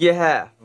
यह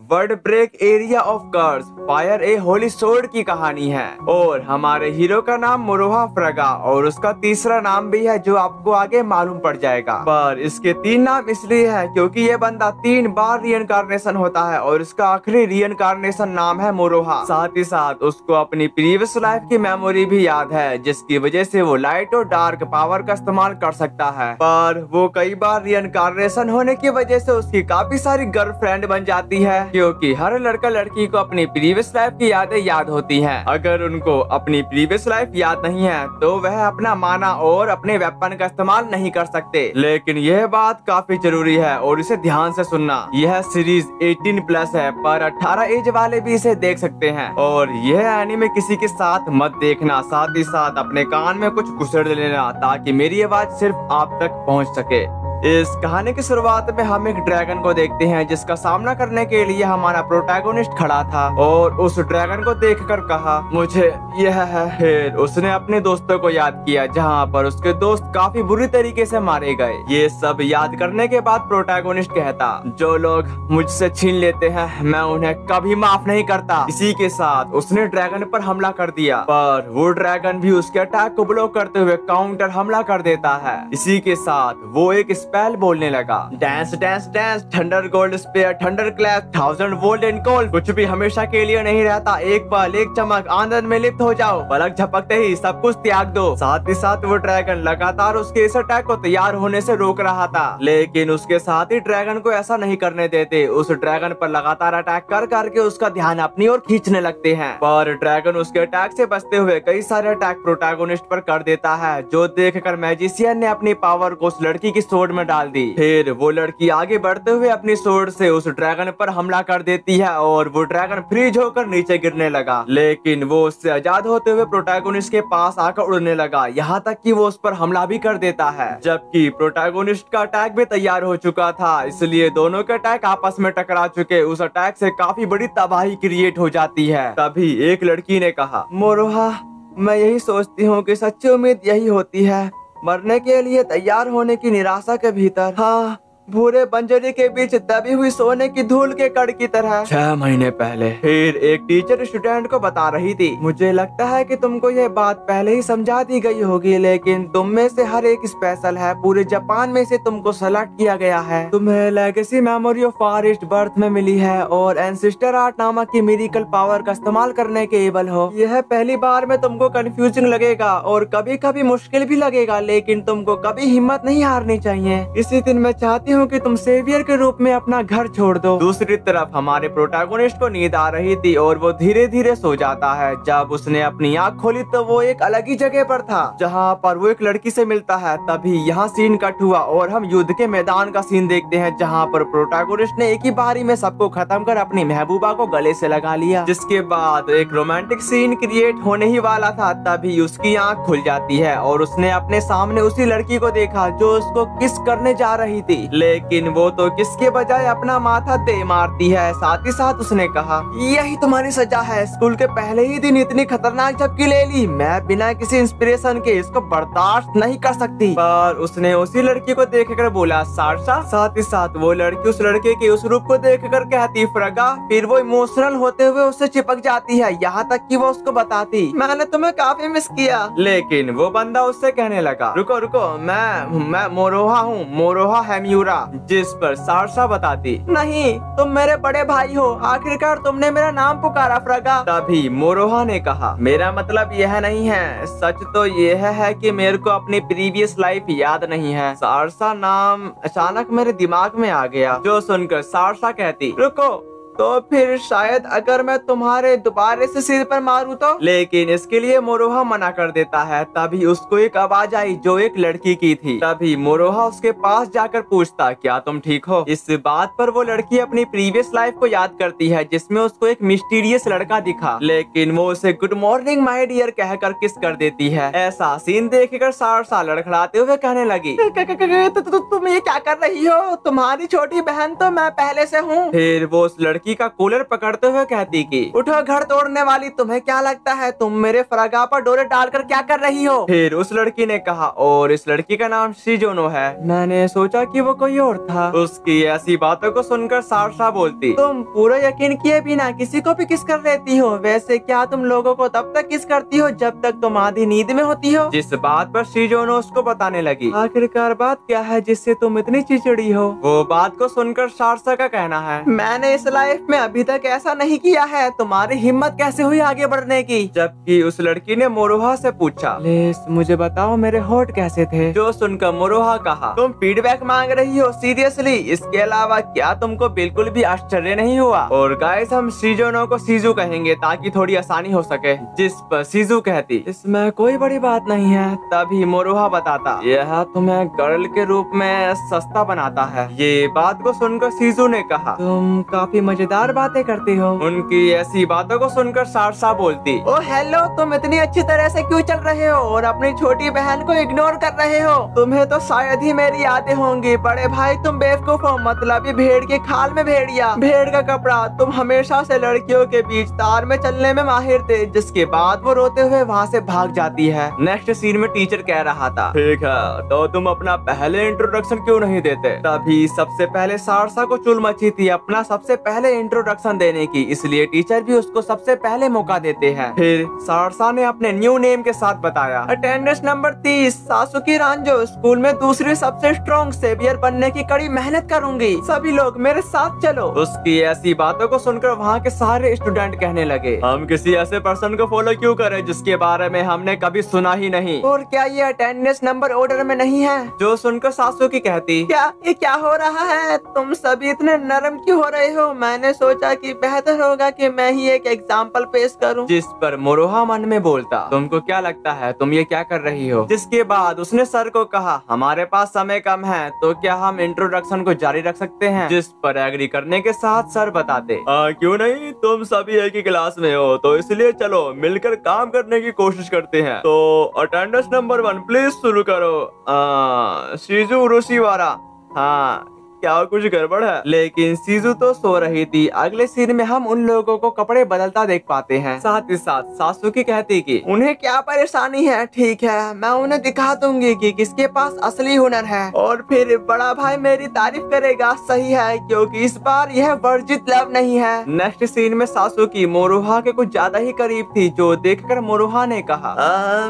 word break area of curse fire a holy sword की कहानी है और हमारे हीरो का नाम मोरोहा फ्रगा और उसका तीसरा नाम भी है जो आपको आगे मालूम पड़ जाएगा। पर इसके 3 नाम इसलिए है क्योंकि ये बंदा 3 बार रिइंकार्नेशन होता है और इसका आखिरी रिइंकार्नेशन नाम है मोरोहा। साथ ही साथ उसको अपनी प्रीवियस लाइफ की मेमोरी भी याद है जिसकी वजह से वो लाइट और डार्क पावर का इस्तेमाल कर सकता है। पर वो कई बार रिइंकार्नेशन होने की वजह से उसकी काफी सारी गर्लफ्रेंड बन जाती है क्योंकि हर लड़का लड़की को अपनी प्रीवियस लाइफ की यादें याद होती हैं। अगर उनको अपनी प्रीवियस लाइफ याद नहीं है तो वह अपना माना और अपने वेपन का इस्तेमाल नहीं कर सकते। लेकिन यह बात काफी जरूरी है और इसे ध्यान से सुनना। यह सीरीज 18+ है पर 18 एज वाले भी इसे देख सकते हैं और यह एनीमे किसी के साथ मत देखना। साथ ही साथ अपने कान में कुछ घुसेड़ लेना ताकि मेरी आवाज सिर्फ आप तक पहुंच सके। इस कहानी की शुरुआत में हम एक ड्रैगन को देखते हैं जिसका सामना करने के लिए हमारा प्रोटैगोनिस्ट खड़ा था और उस ड्रैगन को देखकर कहा मुझे यह है। फिर उसने अपने दोस्तों को याद किया जहां पर उसके दोस्त काफी बुरी तरीके से मारे गए। ये सब याद करने के बाद प्रोटैगोनिस्ट कहता जो लोग मुझसे छीन लेते हैं मैं उन्हें कभी माफ नहीं करता। इसी के साथ उसने ड्रैगन पर हमला कर दिया पर वो ड्रैगन भी उसके अटैक को ब्लॉक करते हुए काउंटर हमला कर देता है। इसी के साथ वो एक स्पेल बोलने लगा dance dance dance thunder gold spare thunder clap 1000 volt and call. कुछ भी हमेशा के लिए नहीं रहता, एक पल एक चमक आनंद में लिप्त हो जाओ, पलक झपकते ही सब कुछ त्याग दो। साथ ही साथ वो ड्रैगन लगातार उसके इस अटैक को तैयार होने से रोक रहा था लेकिन उसके साथ ही ड्रैगन को ऐसा नहीं करने देते। उस ड्रैगन पर लगातार अटैक कर करके उसका ध्यान अपनी ओर खींचने लगते हैं पर ड्रैगन उसके अटैक से बचते हुए कई सारे अटैक प्रोटैगोनिस्ट पर कर देता है जो देखकर मैजिशियन ने अपनी पावर को उस लड़की की सोर्ड में डाल दी। फिर वो लड़की आगे बढ़ते हुए अपनी सोर्ड से उस ड्रैगन पर हमला कर देती है और वो ड्रैगन फ्रीज होकर नीचे गिरने लगा लेकिन वो उससे आजाद होते हुए प्रोटैगोनिस्ट के पास आकर उड़ने लगा। यहाँ तक कि वो उस पर हमला भी कर देता है जबकि प्रोटैगोनिस्ट का अटैक भी तैयार हो चुका था इसलिए दोनों के अटैक आपस में टकरा चुके। उस अटैक से काफी बड़ी तबाही क्रिएट हो जाती है। तभी एक लड़की ने कहा मोरोहा मैं यही सोचती हूँ कि सच्ची उम्मीद यही होती है, मरने के लिए तैयार होने की निराशा के भीतर। हाँ भूरे बंजरी के बीच दबी हुई सोने की धूल के कण की तरह। 6 महीने पहले फिर एक टीचर स्टूडेंट को बता रही थी मुझे लगता है कि तुमको ये बात पहले ही समझा दी गई होगी लेकिन तुम में से हर एक स्पेशल है। पूरे जापान में से तुमको सेलेक्ट किया गया है। तुम्हें legacy memory of far east birth में मिली है और एंसेस्टर आर्ट नामक की मिरेकल पावर का इस्तेमाल करने के एबल हो। यह पहली बार में तुमको कंफ्यूजिंग लगेगा और कभी कभी मुश्किल भी लगेगा लेकिन तुमको कभी हिम्मत नहीं हारनी चाहिए। इसी दिन मैं चाहती हूँ कि तुम सेवियर के रूप में अपना घर छोड़ दो। दूसरी तरफ हमारे प्रोटैगोनिस्ट को नींद आ रही थी और वो धीरे धीरे सो जाता है। जब उसने अपनी आँख खोली तो वो एक अलग ही जगह पर था जहाँ पर वो एक लड़की से मिलता है। तभी यहाँ सीन कट हुआ और हम युद्ध के मैदान का सीन देखते हैं जहाँ पर प्रोटैगोनिस्ट ने एक ही बारी में सबको खत्म कर अपनी महबूबा को गले से लगा लिया। जिसके बाद एक रोमांटिक सीन क्रिएट होने ही वाला था तभी उसकी आँख खुल जाती है और उसने अपने सामने उसी लड़की को देखा जो उसको किस करने जा रही थी लेकिन वो तो किसके बजाय अपना माथा दे मारती है। साथ ही साथ उसने कहा यही तुम्हारी सजा है, स्कूल के पहले ही दिन इतनी खतरनाक झपकी ले ली, मैं बिना किसी इंस्पिरेशन के इसको बर्दाश्त नहीं कर सकती। पर उसने उसी लड़की को देखकर बोला सारसा। साथ ही साथ वो लड़की उस लड़के के उस रूप को देखकर कहती फ्रगा। फिर वो इमोशनल होते हुए उससे चिपक जाती है यहाँ तक कि वो उसको बताती मैंने तुम्हें काफी मिस किया। लेकिन वो बंदा उससे कहने लगा रुको रुको मैं मोरोहा हूँ, मोरोहा हैम्यूरा। जिस पर सारसा बताती नहीं तुम मेरे बड़े भाई हो, आखिरकार तुमने मेरा नाम पुकारा फ्रगा। तभी मोरोहा ने कहा मेरा मतलब यह नहीं है, सच तो यह है कि मेरे को अपनी प्रीवियस लाइफ याद नहीं है। सारसा नाम अचानक मेरे दिमाग में आ गया जो सुनकर सारसा कहती रुको तो फिर शायद अगर मैं तुम्हारे दोबारे से सिर पर मारूं तो। लेकिन इसके लिए मोरोहा मना कर देता है। तभी उसको एक आवाज आई जो एक लड़की की थी। तभी मोरोहा उसके पास जाकर पूछता क्या तुम ठीक हो। इस बात पर वो लड़की अपनी प्रीवियस लाइफ को याद करती है जिसमें उसको एक मिस्टीरियस लड़का दिखा लेकिन वो उसे गुड मॉर्निंग माय डियर कहकर किस कर देती है। ऐसा सीन देखकर सारसा लड़खड़ाते हुए कहने लगी तुम ये क्या कर रही हो, तुम्हारी छोटी बहन तो मैं पहले से हूँ। फिर वो उस लड़की लड़की का कूलर पकड़ते हुए कहती कि उठो घर तोड़ने वाली, तुम्हें क्या लगता है तुम मेरे फ्रगा पर डोरे डालकर क्या कर रही हो? फिर उस लड़की ने कहा, और इस लड़की का नाम शिजुनो है। मैंने सोचा कि वो कोई और था। उसकी ऐसी बातों को सुनकर सारसा बोलती, तुम पूरा यकीन किए बिना किसी को भी किस कर लेती हो? वैसे क्या तुम लोगों को तब तक किस करती हो जब तक तुम आधी नींद में होती हो? जिस बात पर शिजुनो उसको बताने लगी, आखिरकार बात क्या है जिससे तुम इतनी चिड़चिड़ी हो? वो बात को सुनकर सारसा का कहना है, मैंने इस लाइफ में अभी तक ऐसा नहीं किया है, तुम्हारी हिम्मत कैसे हुई आगे बढ़ने की? जबकि उस लड़की ने मोरोहा से पूछा, लेस मुझे बताओ मेरे होठ कैसे थे? जो सुनकर मोरोहा कहा, तुम फीडबैक मांग रही हो सीरियसली? इसके अलावा क्या तुमको बिल्कुल भी आश्चर्य नहीं हुआ? और गाइस हम शिजुनो को सीजू कहेंगे ताकि थोड़ी आसानी हो सके। जिस पर सीजू कहती, इसमें कोई बड़ी बात नहीं है। तभी मोरोहा बताता, यह तुम्हें गर्ल के रूप में सस्ता बनाता है। ये बात को सुनकर सीजू ने कहा, तुम काफी मजेदार बातें करती हो। उनकी ऐसी बातों को सुनकर सारसा बोलती, ओ हेलो, तुम इतनी अच्छी तरह से क्यों चल रहे हो और अपनी छोटी बहन को इग्नोर कर रहे हो? तुम्हें तो शायद ही मेरी यादें होंगी। बड़े भाई तुम बेवकूफ हो, मतलब भेड़ के खाल में भेड़िया, भेड़ का कपड़ा। तुम हमेशा से लड़कियों के बीच तार में चलने में माहिर थे। जिसके बाद वो रोते हुए वहाँ से भाग जाती है। नेक्स्ट सीन में टीचर कह रहा था, ठीक है तो तुम अपना पहले इंट्रोडक्शन क्यों नहीं देते? तभी सबसे पहले सारसा को चुल मची थी अपना सबसे पहले इंट्रोडक्शन देने की, इसलिए टीचर भी उसको सबसे पहले मौका देते हैं। फिर सारसा ने अपने न्यू नेम के साथ बताया, अटेंडेंस नंबर 30 सासुकी रांजो, स्कूल में दूसरी सबसे स्ट्रॉन्ग सेवियर बनने की कड़ी मेहनत करूंगी, सभी लोग मेरे साथ चलो। उसकी ऐसी बातों को सुनकर वहाँ के सारे स्टूडेंट कहने लगे, हम किसी ऐसे पर्सन को फॉलो क्यों करें जिसके बारे में हमने कभी सुना ही नहीं? और क्या ये अटेंडेंस नंबर ऑर्डर में नहीं है? जो सुनकर सासुकी कहती, क्या ये क्या हो रहा है? तुम सभी इतने नरम क्यों हो रहे हो? मैंने सोचा कि बेहतर होगा कि मैं ही एक एग्जाम्पल पेश करूं। जिस पर मोरोहा मन में बोलता, तुमको क्या लगता है तुम ये क्या कर रही हो? जिसके बाद उसने सर को कहा, हमारे पास समय कम है तो क्या हम इंट्रोडक्शन को जारी रख सकते हैं? जिस पर एग्री करने के साथ सर बताते, क्यों नहीं, तुम सभी एक ही क्लास में हो तो इसलिए चलो मिलकर काम करने की कोशिश करते हैं। तो अटेंडेंस नंबर 1 प्लीज शुरू करो। शिजू उरोशिवारा। हाँ क्या कुछ गड़बड़ है? लेकिन सीजू तो सो रही थी। अगले सीन में हम उन लोगों को कपड़े बदलता देख पाते हैं। साथ ही साथ सासुकी कहती कि उन्हें क्या परेशानी है, ठीक है मैं उन्हें दिखा दूंगी कि किसके पास असली हुनर है, और फिर बड़ा भाई मेरी तारीफ करेगा। सही है, क्योंकि इस बार यह वर्जित लव नहीं है। नेक्स्ट सीन में सासुकी मोरोहा के कुछ ज्यादा ही करीब थी, जो देखकर मोरोहा ने कहा,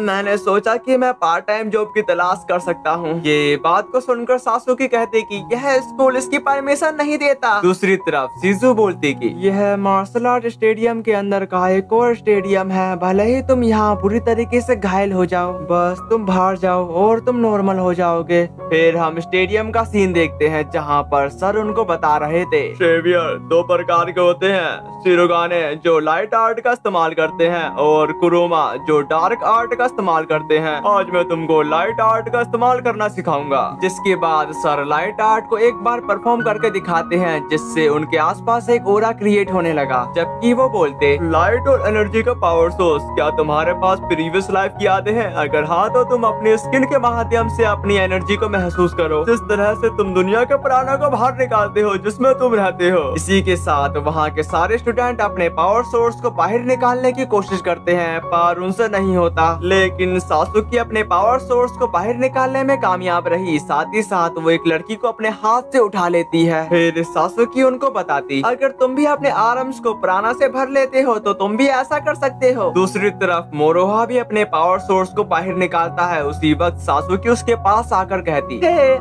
मैंने सोचा कि मैं पार्ट टाइम जॉब की तलाश कर सकता हूँ। ये बात को सुनकर सासुकी कहती कि यह स्कूल इसकी परमिशन नहीं देता। दूसरी तरफ सीजू बोलती कि यह मार्शल आर्ट स्टेडियम के अंदर का एक और स्टेडियम है, भले ही तुम यहाँ बुरी तरीके से घायल हो जाओ, बस तुम बाहर जाओ और तुम नॉर्मल हो जाओगे। फिर हम स्टेडियम का सीन देखते हैं जहाँ पर सर उनको बता रहे थे, सेवियर 2 प्रकार के होते हैं, शिरोगाने जो लाइट आर्ट का इस्तेमाल करते हैं और कुरोमा जो डार्क आर्ट का इस्तेमाल करते हैं। आज मैं तुमको लाइट आर्ट का इस्तेमाल करना सिखाऊंगा। जिसके बाद सर लाइट आर्ट को एक बार परफॉर्म करके दिखाते हैं, जिससे उनके आसपास एक ओरा क्रिएट होने लगा। जबकि वो बोलते, लाइट और एनर्जी का पावर सोर्स, क्या तुम्हारे पास प्रीवियस लाइफ की यादें हैं? अगर हाँ तो तुम अपनी स्किन के माध्यम से अपनी एनर्जी को महसूस करो, जिस तरह से तुम दुनिया के प्राणों को बाहर निकालते हो जिसमें तुम रहते हो। इसी के साथ वहाँ के सारे स्टूडेंट अपने पावर सोर्स को बाहर निकालने की कोशिश करते हैं, पर उनसे नहीं होता। लेकिन सासुकी अपने पावर सोर्स को बाहर निकालने में कामयाब रही। साथ ही साथ वो एक लड़की को अपने हाथ से उठा लेती है। फिर सासुकी उनको बताती, अगर तुम भी अपने आर्म्स को प्राणा से भर लेते हो तो तुम भी ऐसा कर सकते हो। दूसरी तरफ मोरोहा भी अपने पावर सोर्स को बाहर निकालता है। उसी वक्त सासुकी उसके पास आकर कहती,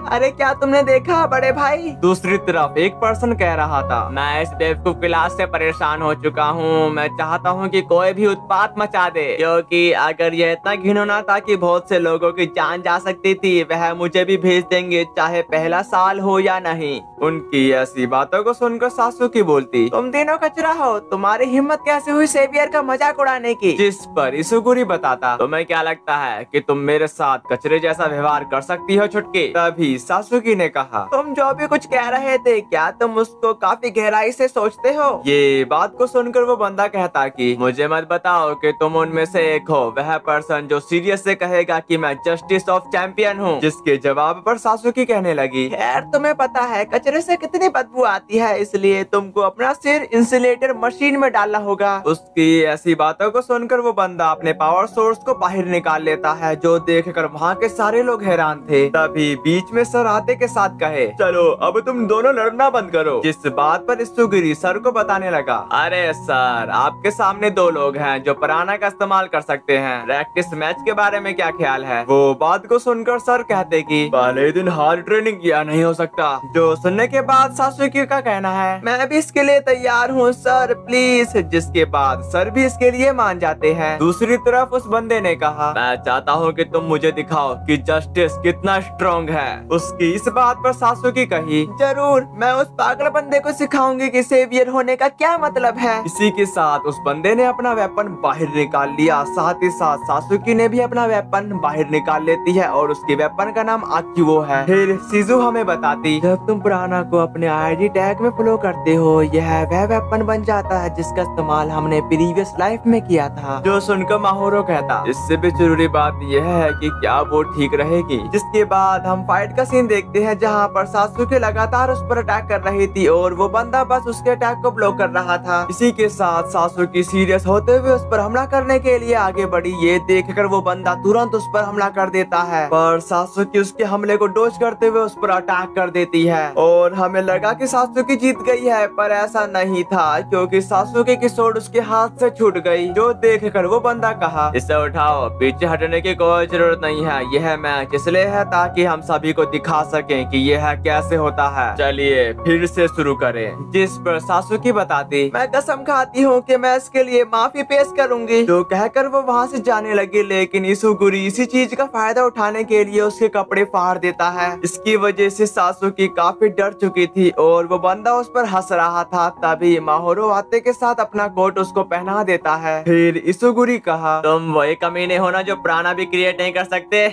अरे क्या तुमने देखा बड़े भाई? दूसरी तरफ एक पर्सन कह रहा था, मैं इस बेवकूफ क्लास से परेशान हो चुका हूँ, मैं चाहता हूँ कि कोई भी उत्पात मचा दे, क्योंकि अगर यह इतना घिनौना था कि बहुत से लोगों की जान जा सकती थी, वह मुझे भी भेज देंगे चाहे पहला साल हो या नहीं। उनकी ऐसी बातों को सुनकर सासुकी बोलती, तुम तीनों कचरा हो, तुम्हारी हिम्मत कैसे हुई सेवियर का मजाक उड़ाने की? जिस पर इसुगुरी बताता, तुम्हें क्या लगता है कि तुम मेरे साथ कचरे जैसा व्यवहार कर सकती हो छुटकी? तभी सासुकी ने कहा, तुम जो भी कुछ कह रहे थे क्या तुम उसको काफी गहराई से सोचते हो? ये बात को सुनकर वो बंदा कहता कि मुझे मत बताओ कि तुम उनमें से एक हो, वह पर्सन जो सीरियस से कहेगा कि मैं जस्टिस ऑफ चैंपियन हूँ। जिसके जवाब पर सासुकी कहने लगी, यार तुम्हें पता आता है, कचरे से कितनी बदबू आती है, इसलिए तुमको अपना सिर इंसुलेटर मशीन में डालना होगा। उसकी ऐसी बातों को सुनकर वो बंदा अपने पावर सोर्स को बाहर निकाल लेता है, जो देखकर वहाँ के सारे लोग हैरान थे। तभी बीच में सर आते के साथ कहे, चलो अब तुम दोनों लड़ना बंद करो। जिस बात पर इत्सुगुरी सर को बताने लगा, अरे सर, आपके सामने दो लोग हैं जो पिराना का इस्तेमाल कर सकते हैं, प्रैक्टिस मैच के बारे में क्या ख्याल है? वो बात को सुनकर सर कहते कि पहले दिन हार्ड ट्रेनिंग किया नहीं हो सकता। जो सुनने के बाद सासुकी का कहना है, मैं भी इसके लिए तैयार हूँ सर, प्लीज। जिसके बाद सर भी इसके लिए मान जाते हैं। दूसरी तरफ उस बंदे ने कहा, मैं चाहता हूँ कि तुम मुझे दिखाओ कि जस्टिस कितना स्ट्रॉन्ग है। उसकी इस बात पर सासुकी कही, जरूर, मैं उस पागल बंदे को सिखाऊंगी कि सेवियर होने का क्या मतलब है। इसी के साथ उस बंदे ने अपना वेपन बाहर निकाल लिया। साथ ही साथ सासुकी ने भी अपना वेपन बाहर निकाल लेती है और उसके वेपन का नाम आक्युओ है। फिर शिजु हमें बताती, जब तुम पुराना को अपने आईडी टैग में फॉलो करते हो, यह वह वेपन बन जाता है जिसका इस्तेमाल हमने प्रीवियस लाइफ में किया था। जो सुनकर माहोरो कहता, इससे भी जरूरी बात यह है कि क्या वो ठीक रहेगी। जिसके बाद हम फाइट का सीन देखते हैं, जहाँ पर सासुकी लगातार उस पर अटैक कर रही थी और वो बंदा बस उसके अटैक को ब्लॉक कर रहा था। इसी के साथ सासुकी सीरियस होते हुए उस पर हमला करने के लिए आगे बढ़ी। ये देखकर वो बंदा तुरंत उस पर हमला कर देता है, पर सासुकी उसके हमले को डॉज करते हुए उस पर अटैक कर देती है और हमें लगा कि सासुकी जीत गई है, पर ऐसा नहीं था, क्योंकि सासुकी की सोड उसके हाथ से छूट गई। जो देखकर वो बंदा कहा, इसे उठाओ, पीछे हटने की कोई जरूरत नहीं है। यह मैच इसलिए है ताकि हम सभी को दिखा सकें कि यह कैसे होता है। चलिए फिर से शुरू करें। जिस पर सासुकी बताती, मैं कसम खाती हूँ कि मैं इसके लिए माफी पेश करूंगी। जो कहकर वो वहाँ से जाने लगी, लेकिन इत्सुगुरी इसी चीज का फायदा उठाने के लिए उसके कपड़े फाड़ देता है। इसकी वजह से सासुकी काफी डर चुकी थी और वो बंदा उस पर हंस रहा था। तभी माहोरो आते के साथ अपना कोट उसको पहना देता है। फिर इत्सुगुरी कहा, तुम वही कमीने हो ना जो प्राणा भी क्रिएट नहीं कर सकते।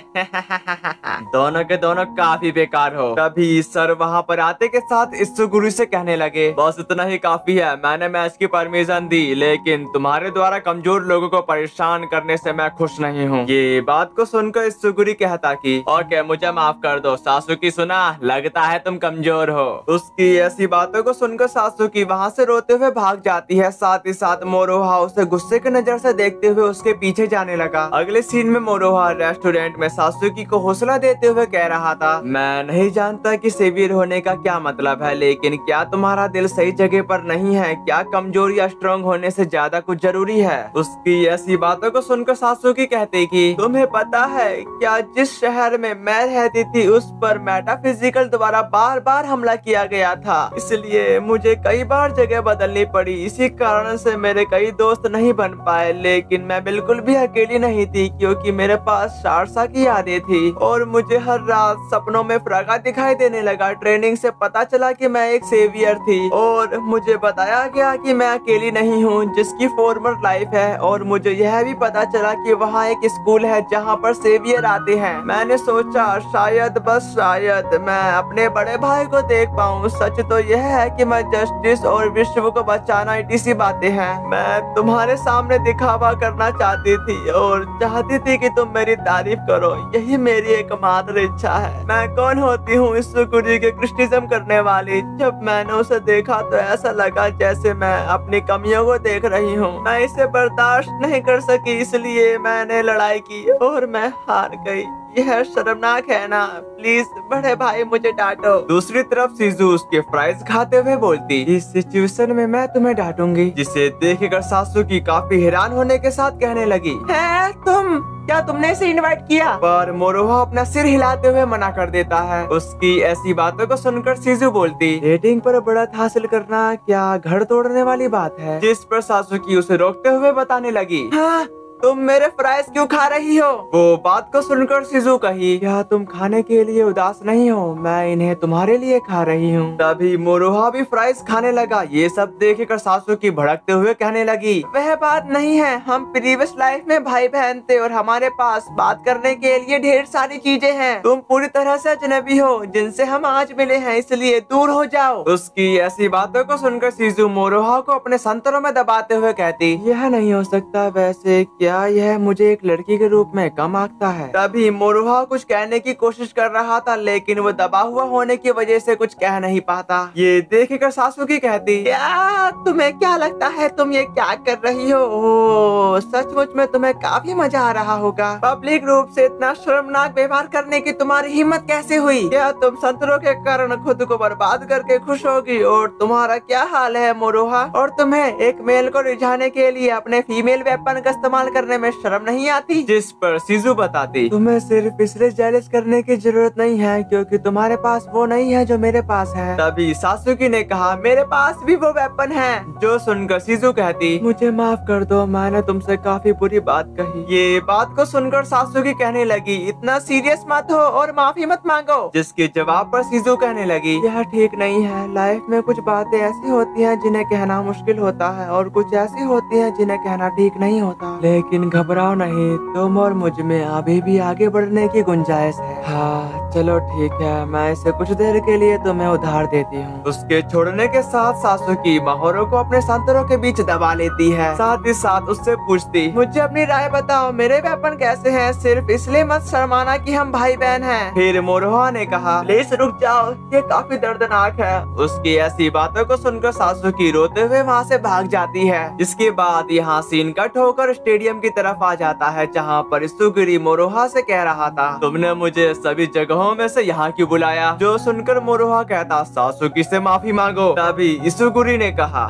दोनों के दोनों काफी बेकार हो। तभी सर वहाँ पर आते के साथ इत्सुगुरी से कहने लगे, बस इतना ही काफी है, मैंने मैच की परमिशन दी, लेकिन तुम्हारे द्वारा कमजोर लोगों को परेशान करने से मैं खुश नहीं हूँ। ये बात को सुनकर इत्सुगुरी कहता कि ओके, मुझे माफ कर दो। सासुकी, सुना, लगता है तुम कमजोर हो। उसकी ऐसी बातों को सुनकर सासुकी वहाँ से रोते हुए भाग जाती है। साथ ही साथ मोरोहा उसे गुस्से की नजर से देखते हुए उसके पीछे जाने लगा। अगले सीन में मोरोहा रेस्टोरेंट में सासुकी को हौसला देते हुए कह रहा था, मैं नहीं जानता कि सेवियर होने का क्या मतलब है, लेकिन क्या तुम्हारा दिल सही जगह पर नहीं है? क्या कमजोर या स्ट्रॉन्ग होने से ज्यादा कुछ जरूरी है? उसकी ऐसी बातों को सुनकर सासुकी कहते कि तुम्हें पता है क्या, जिस शहर में मैं रहती थी उस पर मेटाफिजिकल द्वारा बार बार हमला किया गया था, इसलिए मुझे कई बार जगह बदलनी पड़ी। इसी कारण से मेरे कई दोस्त नहीं बन पाए, लेकिन मैं बिल्कुल भी अकेली नहीं थी, क्योंकि मेरे पास शारसा की यादें थी और मुझे हर रात सपनों में फ्रागा दिखाई देने लगा। ट्रेनिंग से पता चला कि मैं एक सेवियर थी और मुझे बताया गया कि मैं अकेली नहीं हूँ जिसकी फॉर्मर लाइफ है, और मुझे यह भी पता चला कि वहाँ एक स्कूल है जहाँ पर सेवियर आते हैं। मैंने सोचा शायद, बस शायद, मैं अपने बड़े भाई को देख पाऊँ। सच तो यह है कि मैं जस्टिस और विश्व को बचाना इसी बातें हैं। मैं तुम्हारे सामने दिखावा करना चाहती थी और चाहती थी कि तुम मेरी तारीफ करो, यही मेरी एकमात्र इच्छा है। मैं कौन होती हूँ इत्सुगुरी के क्रिटिसिज्म करने वाली? जब मैंने उसे देखा तो ऐसा लगा जैसे मैं अपनी कमियों को देख रही हूँ। मैं इसे बर्दाश्त नहीं कर सकी, इसलिए मैंने लड़ाई की और मैं हार गई। यह शर्मनाक है ना? प्लीज बड़े भाई मुझे डांटो। दूसरी तरफ शिजु उसके फ्राइज खाते हुए बोलती, इस सिचुएशन में मैं तुम्हें डांटूंगी। जिसे देखकर सासुकी काफी हैरान होने के साथ कहने लगी, है तुम? क्या तुमने इसे इनवाइट किया? पर मोरोहा अपना सिर हिलाते हुए मना कर देता है। उसकी ऐसी बातों को सुनकर शिजु बोलती, रेटिंग पर बढ़त हासिल करना क्या घर तोड़ने वाली बात है? जिस पर सासुकी उसे रोकते हुए बताने लगी, हाँ, तुम मेरे फ्राइज क्यों खा रही हो? वो बात को सुनकर शिजु कही, क्या तुम खाने के लिए उदास नहीं हो? मैं इन्हें तुम्हारे लिए खा रही हूँ। तभी मोरोहा भी फ्राइज खाने लगा। ये सब देखकर सासुकी भड़कते हुए कहने लगी, वह बात नहीं है, हम प्रीवियस लाइफ में भाई बहन थे और हमारे पास बात करने के लिए ढेर सारी चीजें हैं। तुम पूरी तरह से अजनबी हो जिनसे हम आज मिले हैं, इसलिए दूर हो जाओ। उसकी ऐसी बातों को सुनकर शिजु मोरोहा को अपने संतरों में दबाते हुए कहती, यह नहीं हो सकता। वैसे क्या क्या यह मुझे एक लड़की के रूप में कम आंकता है? तभी मोरोहा कुछ कहने की कोशिश कर रहा था, लेकिन वो दबा हुआ होने की वजह से कुछ कह नहीं पाता। ये देखकर सासुकी कहती, क्या तुम्हें क्या लगता है तुम ये क्या कर रही हो? ओह, सचमुच में तुम्हें काफी मजा आ रहा होगा। पब्लिक रूप से इतना शर्मनाक व्यवहार करने की तुम्हारी हिम्मत कैसे हुई? क्या तुम संतरों के कारण खुद को बर्बाद करके खुश होगी? और तुम्हारा क्या हाल है मोरोहा? और तुम्हें एक मेल को रिझाने के लिए अपने फीमेल वेपन का इस्तेमाल करने में शर्म नहीं आती? जिस पर शिजू बताती, तुम्हें सिर्फ इसलिए जेलस करने की जरूरत नहीं है क्योंकि तुम्हारे पास वो नहीं है जो मेरे पास है। तभी सासुकी ने कहा, मेरे पास भी वो वेपन है। जो सुनकर शिजू कहती, मुझे माफ कर दो, मैंने तुमसे काफी बुरी बात कही। ये बात को सुनकर सासुकी कहने लगी, इतना सीरियस मत हो और माफी मत मांगो। जिसके जवाब पर शिजू कहने लगी, यह ठीक नहीं है। लाइफ में कुछ बातें ऐसी होती हैं जिन्हें कहना मुश्किल होता है और कुछ ऐसी होती हैं जिन्हें कहना ठीक नहीं होता। लेकिन घबराओ नहीं, तुम और मुझ में अभी भी आगे बढ़ने की गुंजाइश है। हाँ चलो ठीक है, मैं इसे कुछ देर के लिए तुम्हें उधार देती हूँ। उसके छोड़ने के साथ सासुकी माहोरो को अपने संतरों के बीच दबा लेती है। साथ ही साथ उससे पूछती, मुझे अपनी राय बताओ, मेरे वेपन कैसे हैं? सिर्फ इसलिए मत शर्माना कि हम भाई बहन हैं। फिर मोरोहा ने कहा, प्लीज रुक जाओ, ये काफी दर्दनाक है। उसकी ऐसी बातों को सुनकर सासुकी रोते हुए वहाँ से भाग जाती है। इसके बाद यहाँ सीन कट होकर स्टेडियम की तरफ आ जाता है, जहाँ पर इसुगुरी मोरोहा से कह रहा था, तुमने मुझे सभी जगहों में से यहाँ क्यों बुलाया? जो सुनकर मोरोहा कहता, सासुकी से माफी मांगो। तभी इसुगुरी ने कहा,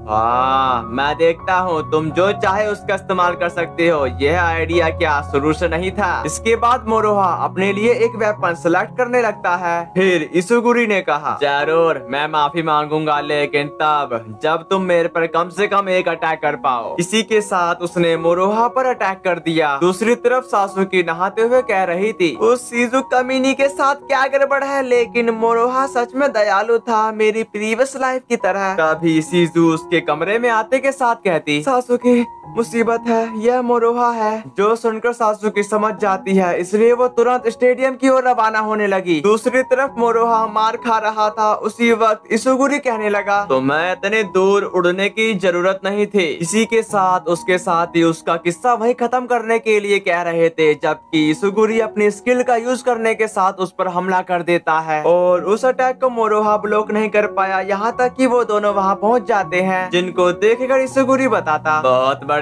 हाँ मैं देखता हूँ, तुम जो चाहे उसका इस्तेमाल कर सकते हो। यह आइडिया क्या शुरू से नहीं था? इसके बाद मोरोहा अपने लिए एक वेपन सिलेक्ट करने लगता है। फिर इसुगुरी ने कहा, जरूर मैं माफी मांगूंगा, लेकिन तब जब तुम मेरे पर कम से कम एक अटैक कर पाओ। इसी के साथ उसने मोरोहा पर अटैक कर दिया। दूसरी तरफ सासुकी नहाते हुए कह रही थी, उस शिजू कमीनी के साथ क्या गड़बड़ है? लेकिन मोरोहा सच में दयालु था, मेरी प्रीवियस लाइफ की तरह। तभी शिजू उसके कमरे में आते के साथ कहती, सासुकी मुसीबत है, यह मोरोहा है। जो सुनकर सासुकी समझ जाती है, इसलिए वो तुरंत स्टेडियम की ओर रवाना होने लगी। दूसरी तरफ मोरोहा मार खा रहा था। उसी वक्त इसुगुरी कहने लगा, तो मैं इतने दूर उड़ने की जरूरत नहीं थी। इसी के साथ उसके साथ ही उसका किस्सा वही खत्म करने के लिए कह रहे थे, जबकि इसुगुरी अपनी स्किल का यूज करने के साथ उस पर हमला कर देता है और उस अटैक को मोरोहा ब्लॉक नहीं कर पाया। यहाँ तक कि वो दोनों वहाँ पहुँच जाते हैं, जिनको देखकर इसुगुरी बताता, बहुत बढ़िया,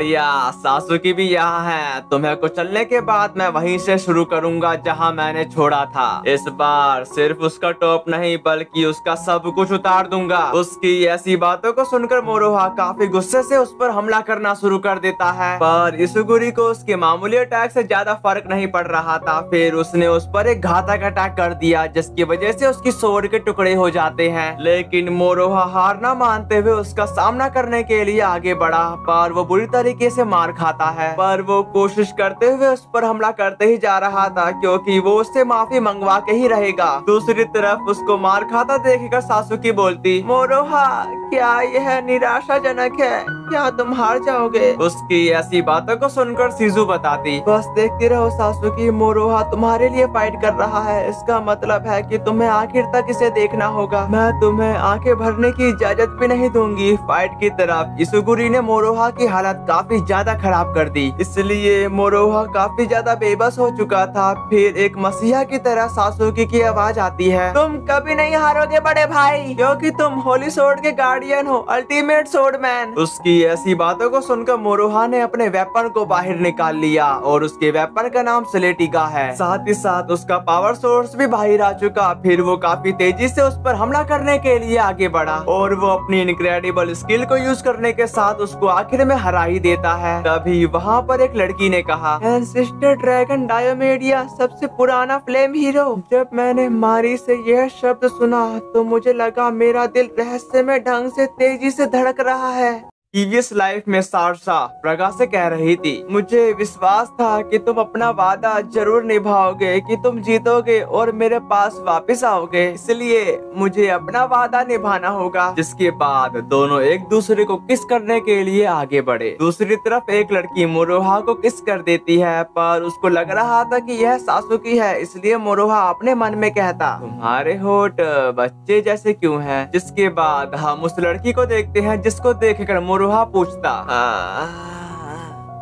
सासुकी भी यहाँ है। तुम्हें को चलने के बाद मैं वहीं से शुरू करूंगा जहाँ मैंने छोड़ा था। इस बार सिर्फ उसका टॉप नहीं बल्कि उसका सब कुछ उतार दूंगा। उसकी ऐसी बातों को सुनकर मोरोहा काफी गुस्से से उस पर हमला करना शुरू कर देता है, पर इसुगुरी को उसके मामूली अटैक से ज्यादा फर्क नहीं पड़ रहा था। फिर उसने उस पर एक घातक अटैक कर दिया, जिसकी वजह से उसकी सोर के टुकड़े हो जाते हैं। लेकिन मोरोहा हार न मानते हुए उसका सामना करने के लिए आगे बढ़ा, पर वो बुरी तरीके से मार खाता है। पर वो कोशिश करते हुए उस पर हमला करते ही जा रहा था, क्योंकि वो उससे माफी मंगवा के ही रहेगा। दूसरी तरफ उसको मार खाता देखकर सासुकी बोलती, मोरोहा क्या यह निराशाजनक है? क्या तुम हार जाओगे? उसकी ऐसी बातों को सुनकर शिजू बताती, बस देखती रहो सासुकी, मोरोहा तुम्हारे लिए फाइट कर रहा है। इसका मतलब है कि तुम्हें आखिर तक इसे देखना होगा। मैं तुम्हें आंखें भरने की इजाजत भी नहीं दूंगी। फाइट की तरफ इसुगुरी ने मोरोहा की हालत काफी ज्यादा खराब कर दी, इसलिए मोरोहा काफी ज्यादा बेबस हो चुका था। फिर एक मसीहा की तरह सासुकी की आवाज आती है, तुम कभी नहीं हारोगे बड़े भाई, क्योंकि तुम होली सोर्ड के गार्डियन हो, अल्टीमेट सोर्डमैन। उसकी ऐसी बातों को सुनकर मोरोहा ने अपने वेपन को बाहर निकाल लिया और उसके वेपन का नाम स्लेटिका है। साथ ही साथ उसका पावर सोर्स भी बाहर आ चुका। फिर वो काफी तेजी से उस पर हमला करने के लिए आगे बढ़ा और वो अपनी इनक्रेडिबल स्किल को यूज करने के साथ उसको आखिर में हरा ही देता है। तभी वहाँ पर एक लड़की ने कहा, एंसेस्टर ड्रैगन डायोमेडिया, सबसे पुराना फ्लेम हीरो। जब मैंने मारी से यह शब्द सुना तो मुझे लगा मेरा दिल रहस्यमय ढंग से तेजी से धड़क रहा है। प्रीवियस लाइफ में सारसा प्रगा से कह रही थी, मुझे विश्वास था कि तुम अपना वादा जरूर निभाओगे, कि तुम जीतोगे और मेरे पास वापस आओगे, इसलिए मुझे अपना वादा निभाना होगा। जिसके बाद दोनों एक दूसरे को किस करने के लिए आगे बढ़े। दूसरी तरफ एक लड़की मोरोहा को किस कर देती है, पर उसको लग रहा था कि यह सासुकी है, इसलिए मोरोहा अपने मन में कहता, तुम्हारे होठ बच्चे जैसे क्यों हैं? जिसके बाद हम उस लड़की को देखते हैं, जिसको देखकर मोरोहा पूछता,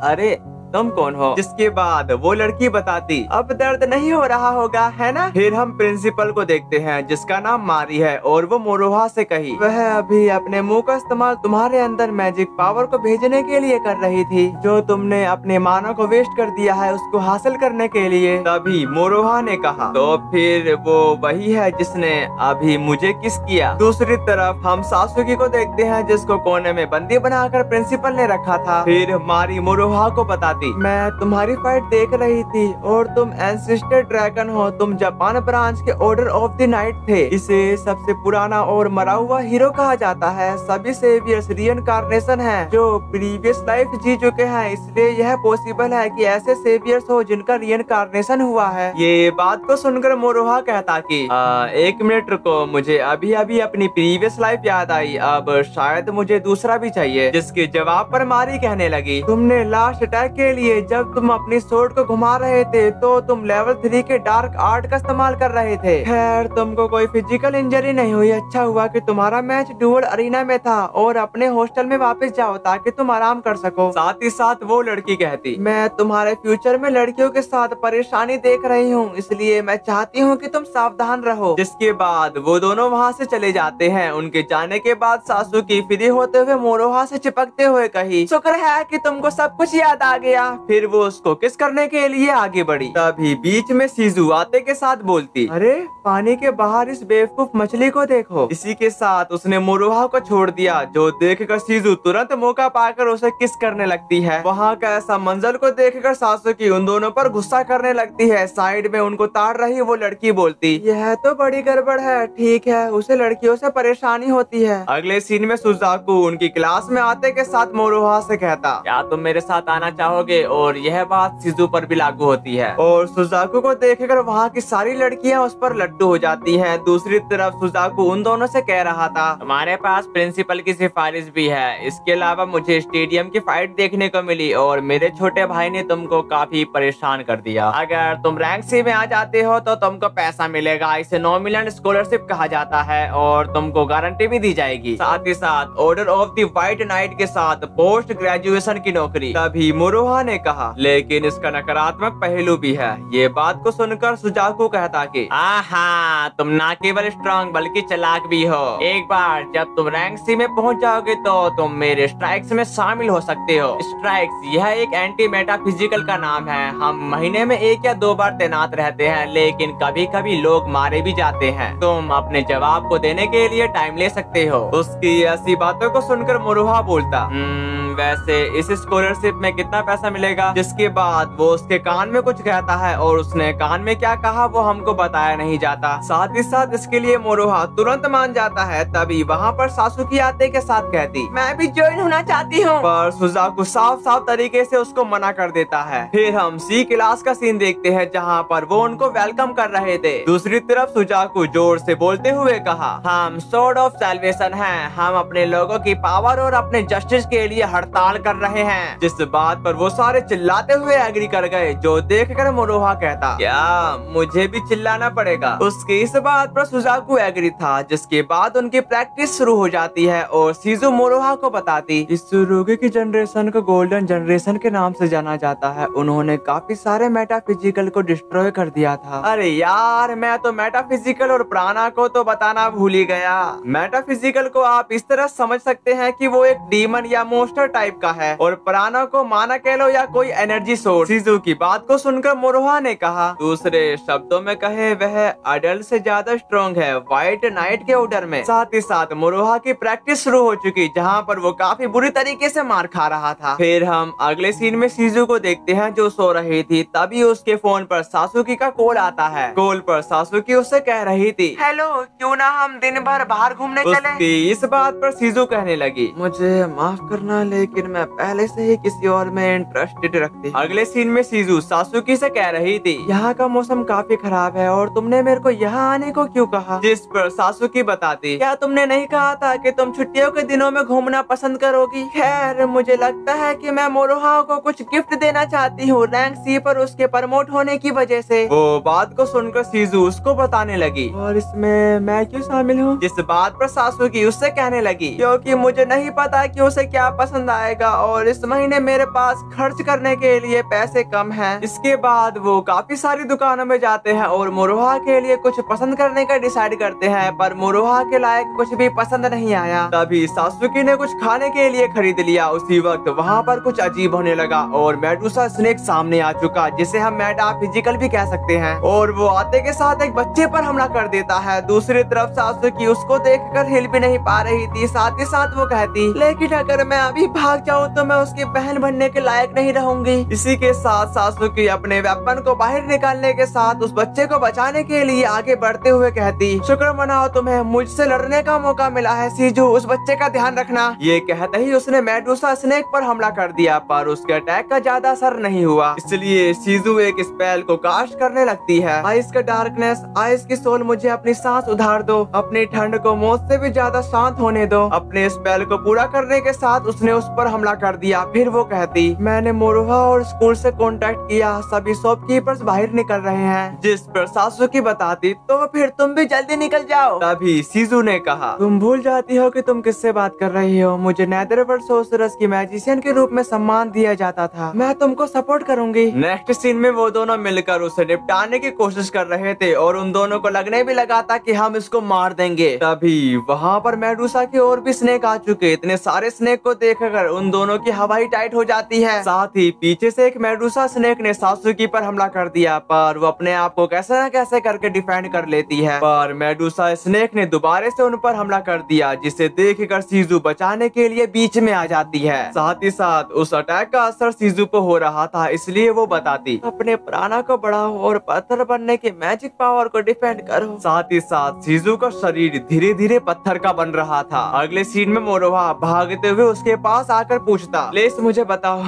अरे तुम कौन हो? जिसके बाद वो लड़की बताती, अब दर्द नहीं हो रहा होगा है ना? फिर हम प्रिंसिपल को देखते हैं जिसका नाम मारी है और वो मोरोहा से कही, वह अभी अपने मुंह का इस्तेमाल तुम्हारे अंदर मैजिक पावर को भेजने के लिए कर रही थी, जो तुमने अपने मानव को वेस्ट कर दिया है उसको हासिल करने के लिए। तभी मोरोहा ने कहा, तो फिर वो वही है जिसने अभी मुझे किस किया। दूसरी तरफ हम सासुकी को देखते हैं जिसको कोने में बंदी बनाकर प्रिंसिपल ने रखा था। फिर मारी मोरोहा को बताती, मैं तुम्हारी फाइट देख रही थी और तुम एंसेस्टर ड्रैगन हो, तुम जापान ब्रांच के ऑर्डर ऑफ द नाइट थे। इसे सबसे पुराना और मरा हुआ हीरो कहा जाता है। सभी सेवियर्स रीइंकार्नेशन हैं जो प्रीवियस लाइफ जी चुके हैं, इसलिए यह पॉसिबल है कि ऐसे सेवियर्स हो जिनका रीइंकार्नेशन हुआ है। ये बात को सुनकर मोरोहा कहता कि एक मिनट रुको, मुझे अभी अभी अपनी प्रीवियस लाइफ याद आई, अब शायद मुझे दूसरा भी चाहिए। जिसके जवाब पर मारी कहने लगी, तुमने लास्ट अटैक के लिए जब तुम अपनी सोर्ड को घुमा रहे थे तो तुम लेवल 3 के डार्क आर्ट का इस्तेमाल कर रहे थे। खैर तुमको कोई फिजिकल इंजरी नहीं हुई, अच्छा हुआ कि तुम्हारा मैच डुअल अरीना में था और अपने हॉस्टल में वापस जाओ ताकि तुम आराम कर सको। साथ ही साथ वो लड़की कहती, मैं तुम्हारे फ्यूचर में लड़कियों के साथ परेशानी देख रही हूँ, इसलिए मैं चाहती हूँ कि तुम सावधान रहो। जिसके बाद वो दोनों वहाँ से चले जाते हैं। उनके जाने के बाद सासुकी फ्री होते हुए मोरोहा से चिपकते हुए कही, शुक्र है कि तुमको सब कुछ याद आ गया। फिर वो उसको किस करने के लिए आगे बढ़ी। तभी बीच में सीजू आते के साथ बोलती, अरे पानी के बाहर इस बेवकूफ मछली को देखो। इसी के साथ उसने मोरोहा को छोड़ दिया, जो देखकर सीजू तुरंत मौका पाकर उसे किस करने लगती है। वहाँ का ऐसा मंजर को देखकर सासुकी उन दोनों पर गुस्सा करने लगती है। साइड में उनको ताड़ रही वो लड़की बोलती, यह तो बड़ी गड़बड़ है। ठीक है, उसे लड़कियों से परेशानी होती है। अगले सीन में सुजाकू उनकी क्लास में आते के साथ मोरोहा से कहता, क्या तुम मेरे साथ आना चाहोगे? और यह बात शिजू पर भी लागू होती है। और सुजाकू को देखकर वहाँ की सारी लड़कियां उस पर लड्डू हो जाती हैं। दूसरी तरफ सुजाकू उन दोनों से कह रहा था, तुम्हारे पास प्रिंसिपल की सिफारिश भी है। इसके अलावा मुझे स्टेडियम की फाइट देखने को मिली और मेरे छोटे भाई ने तुमको काफी परेशान कर दिया। अगर तुम रैंक सी में आ जाते हो तो तुमको पैसा मिलेगा, इसे 9 मिलियन स्कॉलरशिप कहा जाता है और तुमको गारंटी भी दी जाएगी। साथ ही साथ order of the white night के साथ पोस्ट ग्रेजुएशन की नौकरी। तभी मोरोहा ने कहा, लेकिन इसका नकारात्मक पहलू भी है। ये बात को सुनकर सुजाकू कहता कि आहा, तुम ना केवल स्ट्रांग बल्कि चालाक भी हो। एक बार जब तुम रैंक सी में पहुंच जाओगे तो तुम मेरे स्ट्राइक्स में शामिल हो सकते हो। स्ट्राइक्स यह एक एंटी मेटाफिजिकल का नाम है। हम महीने में 1 या 2 बार तैनात रहते हैं, लेकिन कभी कभी लोग मारे भी जाते हैं। तुम अपने जवाब को देने के लिए टाइम ले सकते हो। उसकी ऐसी बातों को सुनकर मोरोहा बोलता, वैसे इस स्कॉलरशिप में कितना पैसा मिलेगा? जिसके बाद वो उसके कान में कुछ कहता है और उसने कान में क्या कहा वो हमको बताया नहीं जाता। साथ ही साथ इसके लिए मोरोहा तुरंत मान जाता है। तभी वहाँ पर सासुकी आते के साथ कहती, मैं भी ज्वाइन होना चाहती हूँ, पर सुजाकू साफ साफ तरीके से उसको मना कर देता है। फिर हम सी क्लास का सीन देखते हैं जहाँ पर वो उनको वेलकम कर रहे थे। दूसरी तरफ सुजाकू जोर से बोलते हुए कहा, हम सोर्ड ऑफ सैल्वेशन हैं, हम अपने लोगों की पावर और अपने जस्टिस के लिए हड़ताल कर रहे हैं। जिस बात पर वो सारे चिल्लाते हुए एग्री कर गए, जो देखकर मोरोहा कहता, क्या मुझे भी चिल्लाना पड़ेगा? उसकी इस बात पर सुजाकू एग्री था। जिसके बाद उनकी प्रैक्टिस शुरू हो जाती है और सीजू मोरोहा को बताती, इस रोगी की जनरेशन को गोल्डन जनरेशन के नाम से जाना जाता है। उन्होंने काफी सारे मेटाफिजिकल को डिस्ट्रॉय कर दिया था। अरे यार, मैं तो मेटाफिजिकल और प्राणा को तो बताना भूल ही गया। मेटाफिजिकल को आप इस तरह समझ सकते हैं कि वो एक डीमन या मोस्टर टाइप का है और प्राणा को माना कह लो या कोई एनर्जी सोर्स। सीजू की बात को सुनकर मोरोहा ने कहा, दूसरे शब्दों में कहे वह अडल्ट से ज्यादा स्ट्रॉन्ग है व्हाइट नाइट के ऑर्डर में। साथ ही साथ मोरोहा की प्रैक्टिस शुरू हो चुकी, जहाँ पर वो काफी बुरी तरीके से मार खा रहा था। फिर हम अगले सीन में सीजू को देखते हैं जो सो रही थी। तभी उसके फोन पर सासुकी का कॉल आता है। कॉल पर सासुकी उससे कह रही थी, हेलो, क्यों ना हम दिन भर बाहर घूमने चले? इस बात पर सीजू कहने लगी, मुझे माफ करना लेकिन मैं पहले से ही किसी और में इंटरेस्टेड रखती। अगले सीन में सीजू सासुकी से कह रही थी, यहाँ का मौसम काफी खराब है और तुमने मेरे को यहाँ आने को क्यों कहा? जिस पर सासुकी बताती, क्या तुमने नहीं कहा था कि तुम छुट्टियों के दिनों में घूमना पसंद करोगी? खैर, मुझे लगता है कि मैं मोरोहा को कुछ गिफ्ट देना चाहती हूँ रैंक सी पर उसके प्रमोट होने की वजह से। वो बात को सुनकर सीजू उसको बताने लगी, और इसमें मैं क्यों शामिल हूँ? जिस बात पर सासुकी उससे कहने लगी, क्योंकि मुझे नहीं पता कि उसे क्या पसंद आएगा और इस महीने मेरे पास खर्च करने के लिए पैसे कम हैं। इसके बाद वो काफी सारी दुकानों में जाते हैं और मुरोहा के लिए कुछ पसंद करने का डिसाइड करते हैं, पर मुरोहा के लायक कुछ भी पसंद नहीं आया। तभी सासुकी ने कुछ खाने के लिए खरीद लिया। उसी वक्त वहाँ पर कुछ अजीब होने लगा और मेडुसा स्नेक सामने आ चुका, जिसे हम मेटाफिजिकल भी कह सकते हैं, और वो आते के साथ एक बच्चे पर हमला कर देता है। दूसरी तरफ सासुकी उसको देखकर हिल भी नहीं पा रही थी। साथ ही साथ वो कहती, लेकिन अगर मैं अभी भाग जाऊँ तो मैं उसकी बहन बनने के लायक नहीं रहूंगी। इसी के साथ सासुकी अपने वेपन को बाहर निकालने के साथ उस बच्चे को बचाने के लिए आगे बढ़ते हुए कहती, शुक्र मनाओ तुम्हें मुझसे लड़ने का मौका मिला है सीजू, उस बच्चे का ध्यान रखना। ये कहते ही उसने मेडुसा स्नेक पर हमला कर दिया, पर उसके अटैक का ज्यादा असर नहीं हुआ। इसलिए सीजू एक स्पेल को कास्ट करने लगती है, आइस का डार्कनेस, आइस की सोल, मुझे अपनी सांस उधार दो, अपनी ठंड को मौत से भी ज्यादा शांत होने दो। अपने स्पेल को पूरा करने के साथ उसने उस पर हमला कर दिया। फिर वो कहती, मैंने मुरोहा और स्कूल से कांटेक्ट किया, सभी शॉपकीपर्स बाहर निकल रहे हैं। जिस पर सासुकी बताती, तो फिर तुम भी जल्दी निकल जाओ। तभी सीजू ने कहा, तुम भूल जाती हो कि तुम किससे बात कर रही हो। मुझे नेदरवर्ल्ड सोर्सरर्स की मैजिशियन के रूप में सम्मान दिया जाता था, मैं तुमको सपोर्ट करूंगी। नेक्स्ट सीन में वो दोनों मिलकर उसे निपटाने की कोशिश कर रहे थे और उन दोनों को लगने भी लगा था कि हम इसको मार देंगे। तभी वहाँ पर मेडुसा की और भी स्नेक आ चुके। इतने सारे स्नेक को देखकर उन दोनों की हवा ही टाइट हो जाती है। साथ ही पीछे से एक मेडुसा स्नेक ने सासुकी पर हमला कर दिया, पर वो अपने आप को कैसे न कैसे करके डिफेंड कर लेती है। पर मेडुसा स्नेक ने दोबारा से उन पर हमला कर दिया, जिसे देखकर सीजू बचाने के लिए बीच में आ जाती है। साथ ही साथ उस अटैक का असर सीजू पर हो रहा था, इसलिए वो बताती, अपने प्राणा को बढ़ाओ और पत्थर बनने के मैजिक पावर को डिफेंड करो। साथ ही साथ सीजू का शरीर धीरे धीरे पत्थर का बन रहा था। अगले सीन में मोरोहा भागते हुए उसके पास आकर पूछता, प्लीज मुझे बताओ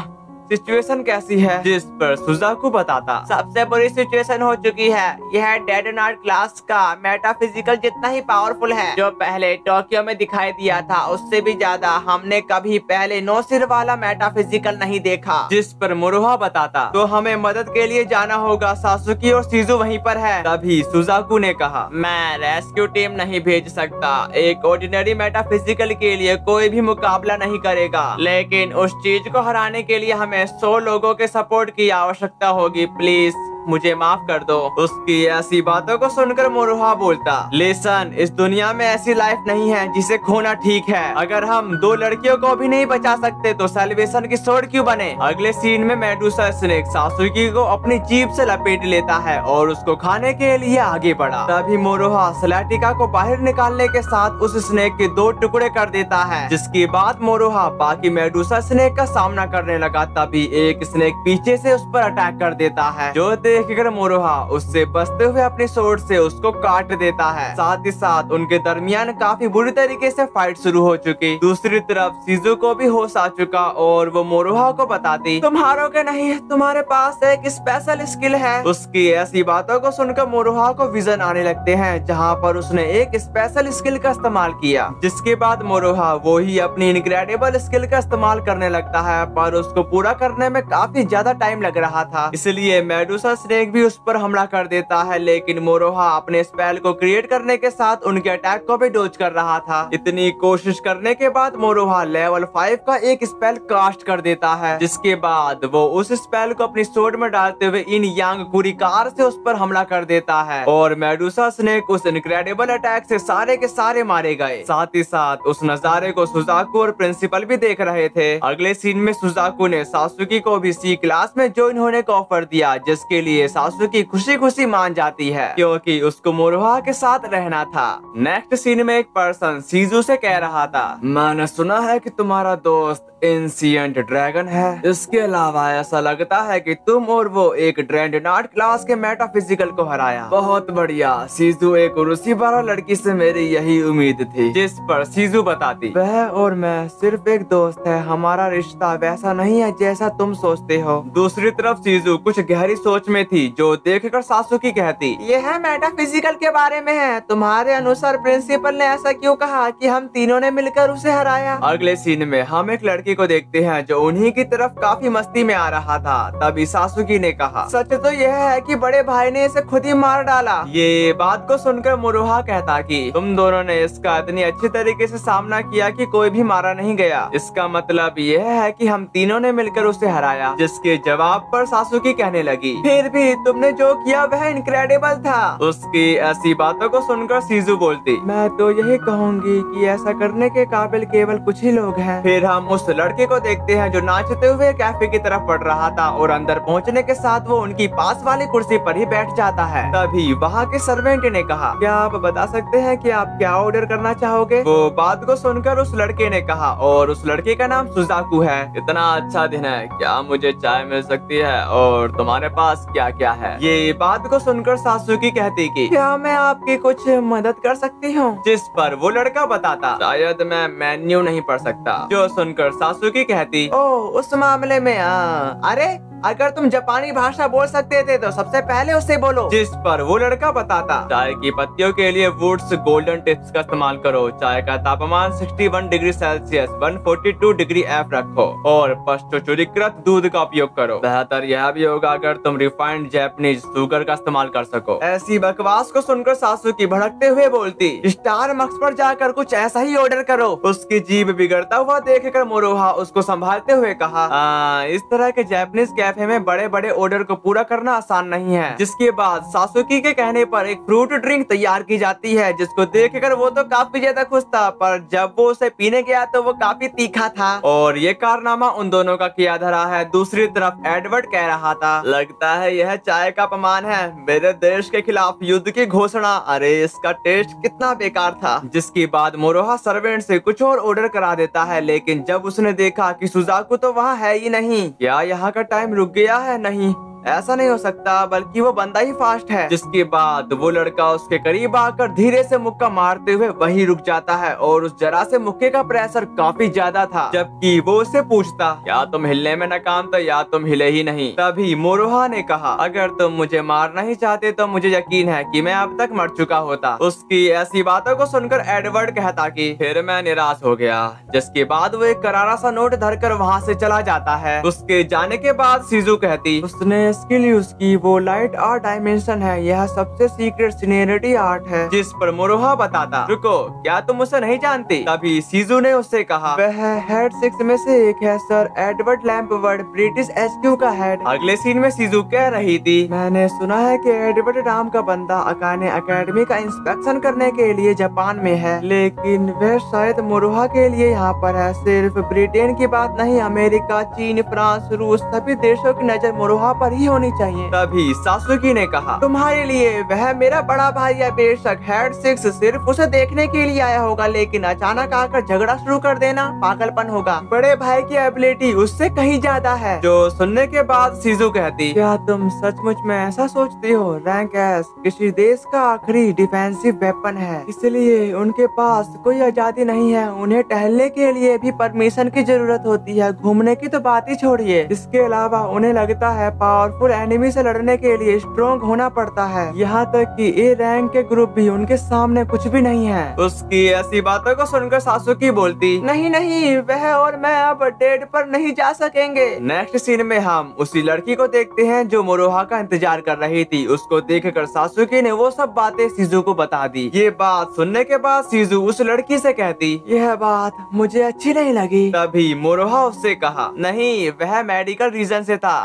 सिचुएशन कैसी है। जिस पर सुजाकू बताता, सबसे बुरी सिचुएशन हो चुकी है। यह डेड नॉट क्लास का मेटाफिजिकल जितना ही पावरफुल है जो पहले टोक्यो में दिखाई दिया था, उससे भी ज्यादा। हमने कभी पहले 9 सिर वाला मेटाफिजिकल नहीं देखा। जिस पर मुरोहा बताता, तो हमें मदद के लिए जाना होगा, सासुकी और सीजू वहीं पर है। तभी सुजाकू ने कहा, मैं रेस्क्यू टीम नहीं भेज सकता, एक ऑर्डिनरी मेटाफिजिकल के लिए कोई भी मुकाबला नहीं करेगा, लेकिन उस चीज को हराने के लिए हमें 100 लोगों के सपोर्ट की आवश्यकता होगी, प्लीज मुझे माफ कर दो। उसकी ऐसी बातों को सुनकर मोरोहा बोलता, लिसन, इस दुनिया में ऐसी लाइफ नहीं है जिसे खोना ठीक है। अगर हम 2 लड़कियों को भी नहीं बचा सकते तो सेलिब्रेशन की स्वॉर्ड क्यों बने। अगले सीन में मेडुसा स्नेक सासुकी को अपनी जीभ से लपेट लेता है और उसको खाने के लिए आगे बढ़ा। तभी मोरोहा स्लैटिका को बाहर निकालने के साथ उस स्नेक के 2 टुकड़े कर देता है, जिसके बाद मोरोहा बाकी मेडुसा स्नेक का सामना करने लगा। तभी एक स्नेक पीछे से उस पर अटैक कर देता है, जो देखकर मोरोहा उससे बचते हुए अपने स्वॉर्ड से उसको काट देता है। साथ ही साथ उनके दरमियान काफी बुरी तरीके से फाइट शुरू हो चुकी। दूसरी तरफ सीजू को भी होश आ चुका और वो मोरोहा को बताती, तुम हारोगे नहीं, तुम्हारे पास एक स्पेशल स्किल है। उसकी ऐसी बातों को सुनकर मोरोहा को विजन आने लगते हैं, जहाँ पर उसने एक स्पेशल स्किल का इस्तेमाल किया, जिसके बाद मोरोहा वो ही अपनी इनक्रेडिबल स्किल का इस्तेमाल करने लगता है, पर उसको पूरा करने में काफी ज्यादा टाइम लग रहा था। इसलिए मेडुसा स्नेक भी उस पर हमला कर देता है, लेकिन मोरोहा अपने स्पेल को क्रिएट करने के साथ उनके अटैक को भी डोज कर रहा था। इतनी कोशिश करने के बाद मोरोहा लेवल 5 का एक स्पेल कास्ट कर देता है, जिसके बाद वो उस स्पेल को अपनी स्वॉर्ड में डालते हुए इन यांग कुरिकार से उस पर हमला कर देता है और मेडुसा स्नेक उस इनक्रेडिबल अटैक से सारे के सारे मारे गए। साथ ही साथ उस नजारे को सुजाकू और प्रिंसिपल भी देख रहे थे। अगले सीन में सुजाकू ने सासुकी को भी सी क्लास में ज्वाइन होने का ऑफर दिया, जिसके लिए सासुकी खुशी खुशी मान जाती है, क्योंकि उसको मोरोहा के साथ रहना था। नेक्स्ट सीन में एक पर्सन सीजू से कह रहा था, मैंने सुना है कि तुम्हारा दोस्त एंशिएंट ड्रैगन है। इसके अलावा ऐसा लगता है कि तुम और वो एक ड्रेडनॉट क्लास के मेटाफिजिकल को हराया। बहुत बढ़िया सीजू, एक रूसी बारा लड़की से मेरी यही उम्मीद थी। जिस पर सीजू बताती, वह और मैं सिर्फ एक दोस्त है, हमारा रिश्ता वैसा नहीं है जैसा तुम सोचते हो। दूसरी तरफ सीजू कुछ गहरी सोच में थी, जो देखकर सासुकी कहती, यह मेटाफिजिकल के बारे में है, तुम्हारे अनुसार प्रिंसिपल ने ऐसा क्यों कहा कि हम तीनों ने मिलकर उसे हराया। अगले सीन में हम एक लड़की लड़के को देखते हैं जो उन्हीं की तरफ काफी मस्ती में आ रहा था। तभी सासुकी ने कहा, सच तो यह है कि बड़े भाई ने इसे खुद ही मार डाला। ये बात को सुनकर मुरुहा कहता कि तुम दोनों ने इसका इतनी अच्छी तरीके से सामना किया कि कोई भी मारा नहीं गया। इसका मतलब यह है कि हम तीनों ने मिलकर उसे हराया। जिसके जवाब पर सासुकी कहने लगी, फिर भी तुमने जो किया वह इनक्रेडिबल था। उसकी ऐसी बातों को सुनकर सीजू बोलती, मैं तो यही कहूँगी कि ऐसा करने के काबिल केवल कुछ ही लोग हैं। फिर हम उस लड़के को देखते हैं जो नाचते हुए कैफे की तरफ बढ़ रहा था और अंदर पहुँचने के साथ वो उनकी पास वाली कुर्सी पर ही बैठ जाता है। तभी वहाँ के सर्वेंट ने कहा, क्या आप बता सकते हैं कि आप क्या ऑर्डर करना चाहोगे? वो बात को सुनकर उस लड़के ने कहा, और उस लड़के का नाम सुजाकू है। इतना अच्छा दिन है, क्या मुझे चाय मिल सकती है? और तुम्हारे पास क्या क्या है? ये बात को सुनकर सासुकी कहती कि क्या मैं आपकी कुछ मदद कर सकती हूँ? जिस पर वो लड़का बताता, शायद मैं मेन्यू नहीं पढ़ सकता। जो सुनकर सासुकी कहती, ओह उस मामले में अरे अगर तुम जापानी भाषा बोल सकते थे तो सबसे पहले उससे बोलो। जिस पर वो लड़का बताता, चाय की पत्तियों के लिए वुड्स गोल्डन टिप्स का इस्तेमाल करो। चाय का तापमान 61 डिग्री सेल्सियस 142 डिग्री F रखो और पश्चोचुरीकृत दूध का उपयोग करो। बेहतर यह भी होगा अगर तुम रिफाइंड जैपनीज शुगर का इस्तेमाल कर सको। ऐसी बकवास को सुनकर सासुकी भड़कते हुए बोलती, स्टार मक्स पर जाकर कुछ ऐसा ही ऑर्डर करो। उसकी जीभ बिगड़ता हुआ देखकर मुरुहा उसको संभालते हुए कहा, इस तरह के जैपनीज कैफे में बड़े बड़े ऑर्डर को पूरा करना आसान नहीं है। जिसके बाद सासुकी के कहने पर एक फ्रूट ड्रिंक तैयार की जाती है, जिसको देखकर वो तो काफी ज्यादा खुश था, पर जब वो उसे पीने गया तो वो काफी तीखा था। और ये कारनामा उन दोनों का किया धरा है। दूसरी तरफ एडवर्ड कह रहा था, लगता है यह चाय का अपमान है, मेरे देश के खिलाफ युद्ध की घोषणा। अरे इसका टेस्ट कितना बेकार था। जिसके बाद मुरुहा सर्वेंट से कुछ और ऑर्डर करा देता है, लेकिन जब उसने देखा कि सुजाकू तो वहाँ है ही नहीं। क्या यहाँ का टाइम रुक गया है? नहीं, ऐसा नहीं हो सकता, बल्कि वो बंदा ही फास्ट है। जिसके बाद वो लड़का उसके करीब आकर धीरे से मुक्का मारते हुए वहीं रुक जाता है, और उस जरा से मुक्के का प्रेशर काफी ज्यादा था। जबकि वो उससे पूछता, क्या तुम हिलने में नाकाम थे या तुम हिले ही नहीं? तभी मुरुहा ने कहा, अगर तुम मुझे मारना ही चाहते तो मुझे यकीन है कि मैं अब तक मर चुका होता। उसकी ऐसी बातों को सुनकर एडवर्ड कहता कि फिर मैं निराश हो गया। जिसके बाद वो एक करारा सा नोट धरकर वहाँ से चला जाता है। उसके जाने के बाद सीजू कहती, उसने स्किल यूज की, वो लाइट आर्ट डायमेंशन है, यह सबसे सीक्रेट सीनियरिटी आर्ट है। जिस पर मुरुहा बताता, रुको, क्या तुम उसे नहीं जानती? तभी सीजू ने उससे कहा, वह हेड 6 में से एक है सर, एडवर्ड लैम्पवर्ड, ब्रिटिश HQ का हेड। अगले सीन में सीजू कह रही थी, मैंने सुना है कि एडवर्ड नाम का बंदा अकाने एकेडमी का इंस्पेक्शन करने के लिए जापान में है, लेकिन वह शायद मुरुहा के लिए यहाँ पर है। सिर्फ ब्रिटेन की बात नहीं, अमेरिका, चीन, फ्रांस, रूस, सभी देशों की नजर मुरुहा पर ही होनी चाहिए। तभी सासुकी ने कहा, तुम्हारे लिए वह मेरा बड़ा भाई है। बेशक हेड 6 सिर्फ उसे देखने के लिए आया होगा, लेकिन अचानक आकर झगड़ा शुरू कर देना पागलपन होगा। बड़े भाई की एबिलिटी उससे कहीं ज्यादा है। जो सुनने के बाद सीजू कहती, क्या तुम सचमुच में ऐसा सोचती हो? रैंक एस किसी देश का आखिरी डिफेंसिव वेपन है, इसलिए उनके पास कोई आजादी नहीं है। उन्हें टहलने के लिए भी परमिशन की जरूरत होती है, घूमने की तो बात ही छोड़िए। इसके अलावा उन्हें लगता है पावरफुल एनिमी से लड़ने के लिए स्ट्रॉन्ग होना पड़ता है। यहाँ तक कि ए रैंक के ग्रुप भी उनके सामने कुछ भी नहीं है। उसकी ऐसी बातों को सुनकर सासुकी बोलती, नहीं नहीं, वह और मैं अब डेट पर नहीं जा सकेंगे। नेक्स्ट सीन में हम उसी लड़की को देखते हैं जो मुरुहा का इंतजार कर रही थी। उसको देखकर सासुकी ने वो सब बातें सीजू को बता दी। ये बात सुनने के बाद सीजू उस लड़की से कहती, यह बात मुझे अच्छी नहीं लगी। तभी मुरुहा उससे कहा, नहीं, वह मेडिकल रीजन से था।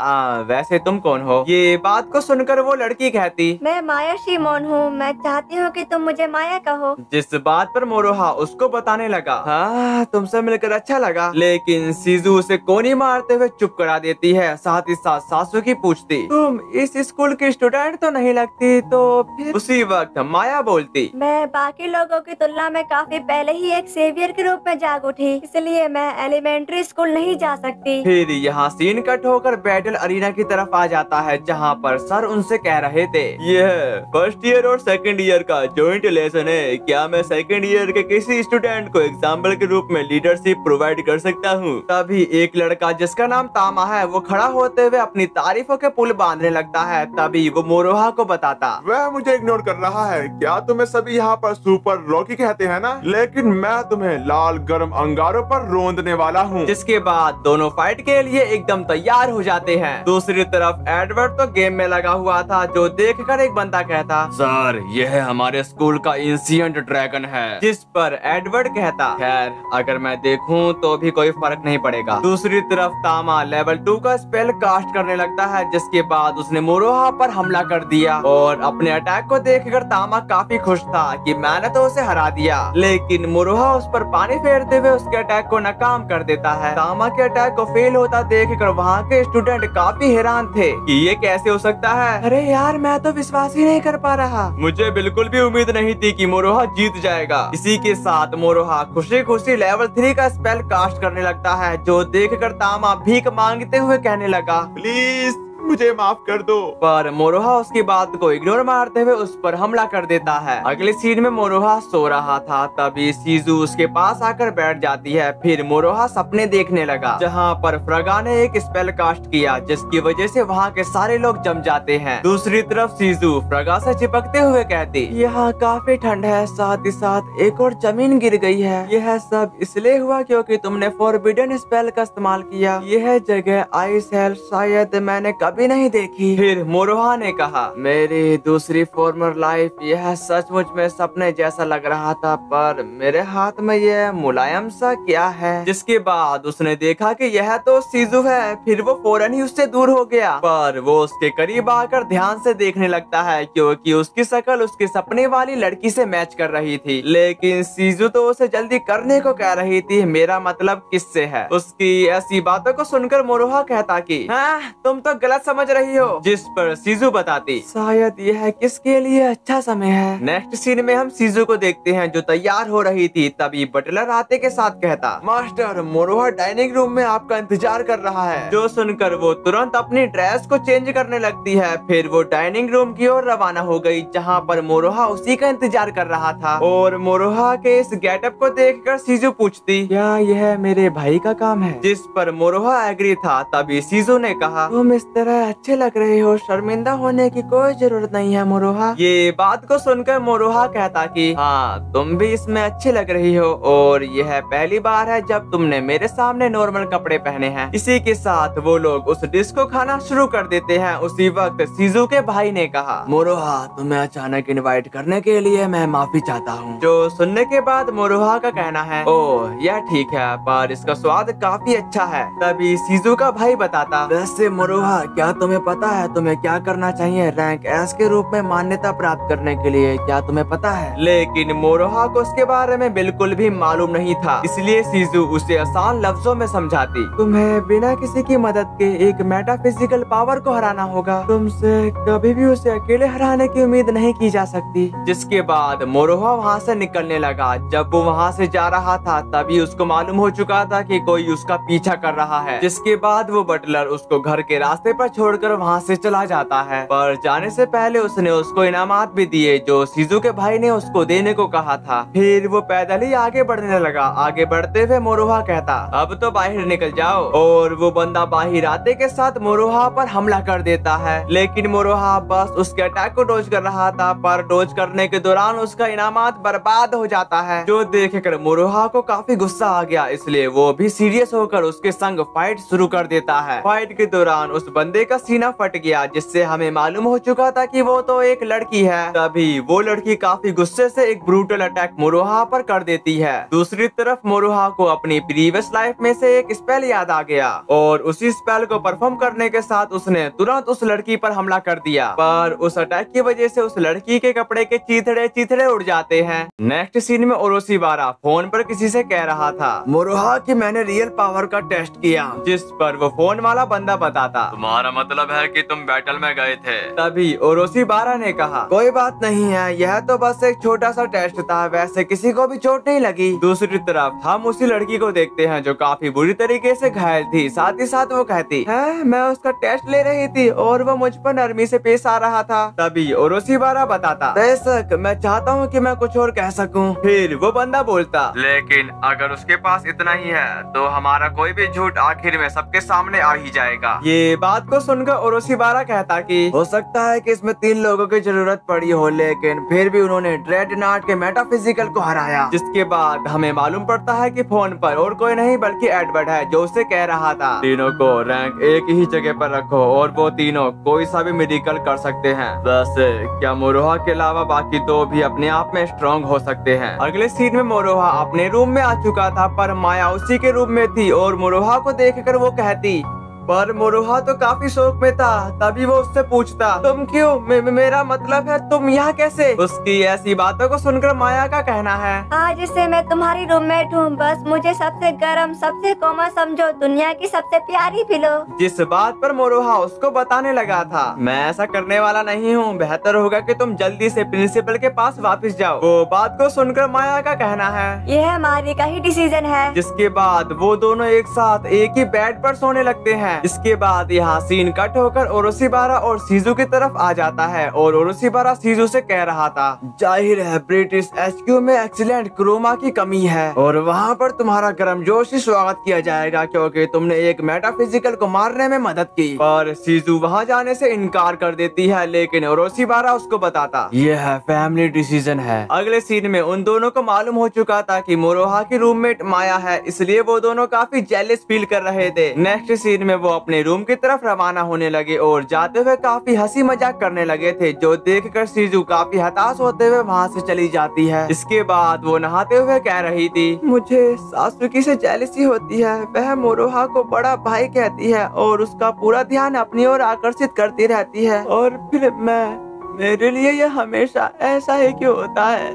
वैसे तुम कौन हो? ये बात को सुनकर वो लड़की कहती, मैं माया शिमोन हूँ, मैं चाहती हूँ कि तुम मुझे माया कहो। जिस बात पर मुरुहा उसको बताने लगा, हाँ तुमसे मिलकर अच्छा लगा, लेकिन सीजू उसे कोनी मारते हुए चुप करा देती है। साथ ही साथ सासुकी पूछती, तुम इस स्कूल की स्टूडेंट तो नहीं लगती? तो फिर उसी वक्त माया बोलती, मैं बाकी लोगों की तुलना में काफी पहले ही एक सेवियर के रूप में जाग उठी, इसलिए मैं एलिमेंट्री स्कूल नहीं जा सकती। फिर यहाँ सीन कट होकर बैटल अरीना की तरफ आ चला जाता है जहाँ पर सर उनसे कह रहे थे, यह फर्स्ट ईयर और सेकंड ईयर का जॉइंट लेसन है। क्या मैं सेकंड ईयर के किसी स्टूडेंट को एग्जाम्पल के रूप में लीडरशिप प्रोवाइड कर सकता हूँ? तभी एक लड़का जिसका नाम तामा है वो खड़ा होते हुए अपनी तारीफों के पुल बांधने लगता है। तभी वो मोरोहा को बताता, वह मुझे इग्नोर कर रहा है। क्या तुम्हें सभी यहाँ पर सुपर रॉकी कहते हैं ना? लेकिन मैं तुम्हें लाल गर्म अंगारों पर रोंदने वाला हूँ। जिसके बाद दोनों फाइट के लिए एकदम तैयार हो जाते हैं। दूसरी तरफ एडवर्ड तो गेम में लगा हुआ था, जो देखकर एक बंदा कहता, सर यह हमारे स्कूल का एंशिएंट ड्रैगन है। जिस पर एडवर्ड कहता, खैर अगर मैं देखूं तो भी कोई फर्क नहीं पड़ेगा। दूसरी तरफ तामा लेवल 2 का स्पेल कास्ट करने लगता है, जिसके बाद उसने मोरोहा पर हमला कर दिया और अपने अटैक को देखकर तामा काफी खुश था कि मैंने तो उसे हरा दिया। लेकिन मोरोहा उस पर पानी फेरते हुए उसके अटैक को नाकाम कर देता है। तामा के अटैक को फेल होता देखकर वहाँ के स्टूडेंट काफी हैरान थे कि ये कैसे हो सकता है। अरे यार मैं तो विश्वास ही नहीं कर पा रहा। मुझे बिल्कुल भी उम्मीद नहीं थी कि मोरोहा जीत जाएगा। इसी के साथ मोरोहा खुशी खुशी लेवल 3 का स्पेल कास्ट करने लगता है, जो देखकर तामा भीख मांगते हुए कहने लगा, प्लीज मुझे माफ कर दो। पर मोरोहा उसकी बात को इग्नोर मारते हुए उस पर हमला कर देता है। अगले सीन में मोरोहा सो रहा था, तभी सीजू उसके पास आकर बैठ जाती है। फिर मोरोहा सपने देखने लगा, जहाँ पर फ्रगा ने एक स्पेल कास्ट किया, जिसकी वजह से वहाँ के सारे लोग जम जाते हैं। दूसरी तरफ सीजू फ्रगा से चिपकते हुए कहती, यहाँ काफी ठंड है, साथ ही साथ एक और जमीन गिर गई है। यह सब इसलिए हुआ क्योंकि तुमने फॉरबिडन स्पेल का इस्तेमाल किया। यह जगह आइस है, शायद मैंने कभी नहीं देखी। फिर मोरोहा ने कहा, मेरी दूसरी फॉर्मर लाइफ, यह सचमुच में सपने जैसा लग रहा था, पर मेरे हाथ में यह मुलायम सा क्या है? जिसके बाद उसने देखा कि यह तो सीजू है। फिर वो फौरन ही उससे दूर हो गया, पर वो उसके करीब आकर ध्यान से देखने लगता है, क्योंकि उसकी शक्ल उसके सपने वाली लड़की से मैच कर रही थी। लेकिन सीजू तो उसे जल्दी करने को कह रही थी, मेरा मतलब किससे है। उसकी ऐसी बातों को सुनकर मोरोहा कहता कि हाँ, तुम तो गलत समझ रही हो। जिस पर सीजू बताती, शायद यह किसके लिए अच्छा समय है। नेक्स्ट सीन में हम सीजू को देखते हैं, जो तैयार हो रही थी। तभी बटलर आते के साथ कहता, मास्टर मोरोहा डाइनिंग रूम में आपका इंतजार कर रहा है। जो सुनकर वो तुरंत अपनी ड्रेस को चेंज करने लगती है। फिर वो डाइनिंग रूम की ओर रवाना हो गई, जहाँ पर मोरोहा उसी का इंतजार कर रहा था। और मोरोहा के इस गेटअप को देखकर सीजू पूछती, क्या यह मेरे भाई का काम है? जिस पर मोरोहा एग्री था। तभी सीजू ने कहा, तुम इस तरह अच्छे लग रहे हो, शर्मिंदा होने की कोई जरूरत नहीं है मोरोहा। ये बात को सुनकर मोरोहा कहता कि हाँ, तुम भी इसमें अच्छी लग रही हो, और यह पहली बार है जब तुमने मेरे सामने नॉर्मल कपड़े पहने हैं। इसी के साथ वो लोग उस डिश को खाना शुरू कर देते हैं। उसी वक्त सीजू के भाई ने कहा, मोरोहा तुम्हें अचानक इनवाइट करने के लिए मैं माफी चाहता हूँ। जो सुनने के बाद मोरोहा का कहना है, ओह यह ठीक है, पर इसका स्वाद काफी अच्छा है। तभी सीजू का भाई बताता, वैसे मोरोहा क्या तुम्हें पता है तुम्हें क्या करना चाहिए रैंक एस के रूप में मान्यता प्राप्त करने के लिए? क्या तुम्हें पता है? लेकिन मोरोहा को उसके बारे में बिल्कुल भी मालूम नहीं था, इसलिए सीजू उसे आसान लफ्जों में समझाती, तुम्हें बिना किसी की मदद के एक मेटाफिजिकल पावर को हराना होगा। तुमसे कभी भी उसे अकेले हराने की उम्मीद नहीं की जा सकती। जिसके बाद मोरोहा वहाँ से निकलने लगा। जब वो वहाँ से जा रहा था, तभी उसको मालूम हो चुका था कि कोई उसका पीछा कर रहा है। जिसके बाद वो बटलर उसको घर के रास्ते पर छोड़कर वहाँ से चला जाता है। पर जाने से पहले उसने उसको इनामात भी दिए, जो सीजू के भाई ने उसको देने को कहा था। फिर वो पैदल ही आगे बढ़ने लगा। आगे बढ़ते हुए मोरोहा कहता, अब तो बाहर निकल जाओ। और वो बंदा बाहर आते के साथ मोरोहा पर हमला कर देता है। लेकिन मोरोहा बस उसके अटैक को डोज कर रहा था, पर डोज करने के दौरान उसका इनामात बर्बाद हो जाता है, जो देखकर मोरोहा को काफी गुस्सा आ गया। इसलिए वो भी सीरियस होकर उसके संग फाइट शुरू कर देता है। फाइट के दौरान उस बंदे का सीना फट गया, जिससे हमें मालूम हो चुका था कि वो तो एक लड़की है। तभी वो लड़की काफी गुस्से से एक ब्रूटल अटैक मोरोहा पर कर देती है। दूसरी तरफ मोरोहा को अपनी प्रीवियस लाइफ में से एक स्पेल याद आ गया, और उसी स्पेल को परफॉर्म करने के साथ उसने तुरंत उस लड़की पर हमला कर दिया। पर उस अटैक की वजह से उस लड़की के कपड़े के चीथड़े चीथड़े उड़ जाते हैं। नेक्स्ट सीन में ओरोशिबारा फोन पर किसी से कह रहा था, मोरोहा कि मैंने रियल पावर का टेस्ट किया। जिस पर वो फोन वाला बंदा बताता, तुम्हारा मतलब है कि तुम बैटल में गए थे। तभी ओरोशिबारा ने कहा, कोई बात नहीं है, यह तो बस एक छोटा सा टेस्ट था, वैसे किसी को भी चोट नहीं लगी। दूसरी तरफ हम उसी लड़की को देखते हैं जो काफी बुरी तरीके से घायल थी। साथ ही साथ वो कहती है, मैं उसका टेस्ट ले रही थी और वो मुझ पर नरमी से पेश आ रहा था। तभी ओरोशिबारा बताता, बेशक मैं चाहता हूँ कि मैं कुछ और कह सकूं। फिर वो बंदा बोलता, लेकिन अगर उसके पास इतना ही है तो हमारा कोई भी झूठ आखिर में सबके सामने आ ही जाएगा। ये बात को सुनकर ओरोशिबारा कहता कि हो सकता है कि इसमें 3 लोगों की जरूरत पड़ी हो, लेकिन फिर भी उन्होंने ड्रेडनॉट के मेटाफिजिकल को हराया। जिसके बाद हमें मालूम पड़ता है कि फोन पर और कोई नहीं बल्कि एडवर्ड है जो उसे कह रहा था, तीनों को रैंक एक ही जगह पर रखो और वो तीनों कोई सा भी मेडिकल कर सकते हैं। वैसे क्या मोरोहा के अलावा बाकी तो भी अपने आप में स्ट्रॉन्ग हो सकते हैं। अगले सीन में मोरोहा अपने रूम में आ चुका था पर माया उसी के रूम में थी और मोरोहा को देखकर वो कहती, पर मोरोहा तो काफी शौक में था। तभी वो उससे पूछता, तुम क्यों? मेरा मतलब है तुम यहाँ कैसे? उसकी ऐसी बातों को सुनकर माया का कहना है, आज से मैं तुम्हारी रूममेट हूँ, बस मुझे सबसे गर्म सबसे कोमल समझो, दुनिया की सबसे प्यारी पिलो। जिस बात पर मोरोहा उसको बताने लगा था, मैं ऐसा करने वाला नहीं हूँ, बेहतर होगा कि तुम जल्दी से प्रिंसिपल के पास वापस जाओ। वो बात को सुनकर माया का कहना है, यह हमारी का ही डिसीजन है। जिसके बाद वो दोनों एक साथ एक ही बेड पर सोने लगते हैं। इसके बाद यहाँ सीन कट होकर ओरोशिबारा और सीजू की तरफ आ जाता है और ओरोशिबारा सीजू से कह रहा था, जाहिर है ब्रिटिश HQ में एक्सीलेंट क्रोमा की कमी है और वहाँ पर तुम्हारा गर्मजोशी स्वागत किया जाएगा क्योंकि तुमने एक मेटाफिजिकल को मारने में मदद की। पर सीजू वहाँ जाने से इनकार कर देती है, लेकिन ओरोशिबारा उसको बताता, यह है फैमिली डिसीजन है। अगले सीन में उन दोनों को मालूम हो चुका था कि मोरोहा की रूममेट माया है, इसलिए वो दोनों काफी जेलस फील कर रहे थे। नेक्स्ट सीन में वो अपने रूम की तरफ रवाना होने लगे और जाते हुए काफी हंसी मजाक करने लगे थे, जो देखकर सीजू काफी हताश होते हुए वहाँ से चली जाती है। इसके बाद वो नहाते हुए कह रही थी, मुझे सासुकी से जेलसी होती है, वह मोरोहा को बड़ा भाई कहती है और उसका पूरा ध्यान अपनी ओर आकर्षित करती रहती है और फिर मेरे लिए यह हमेशा ऐसा ही क्यों होता है।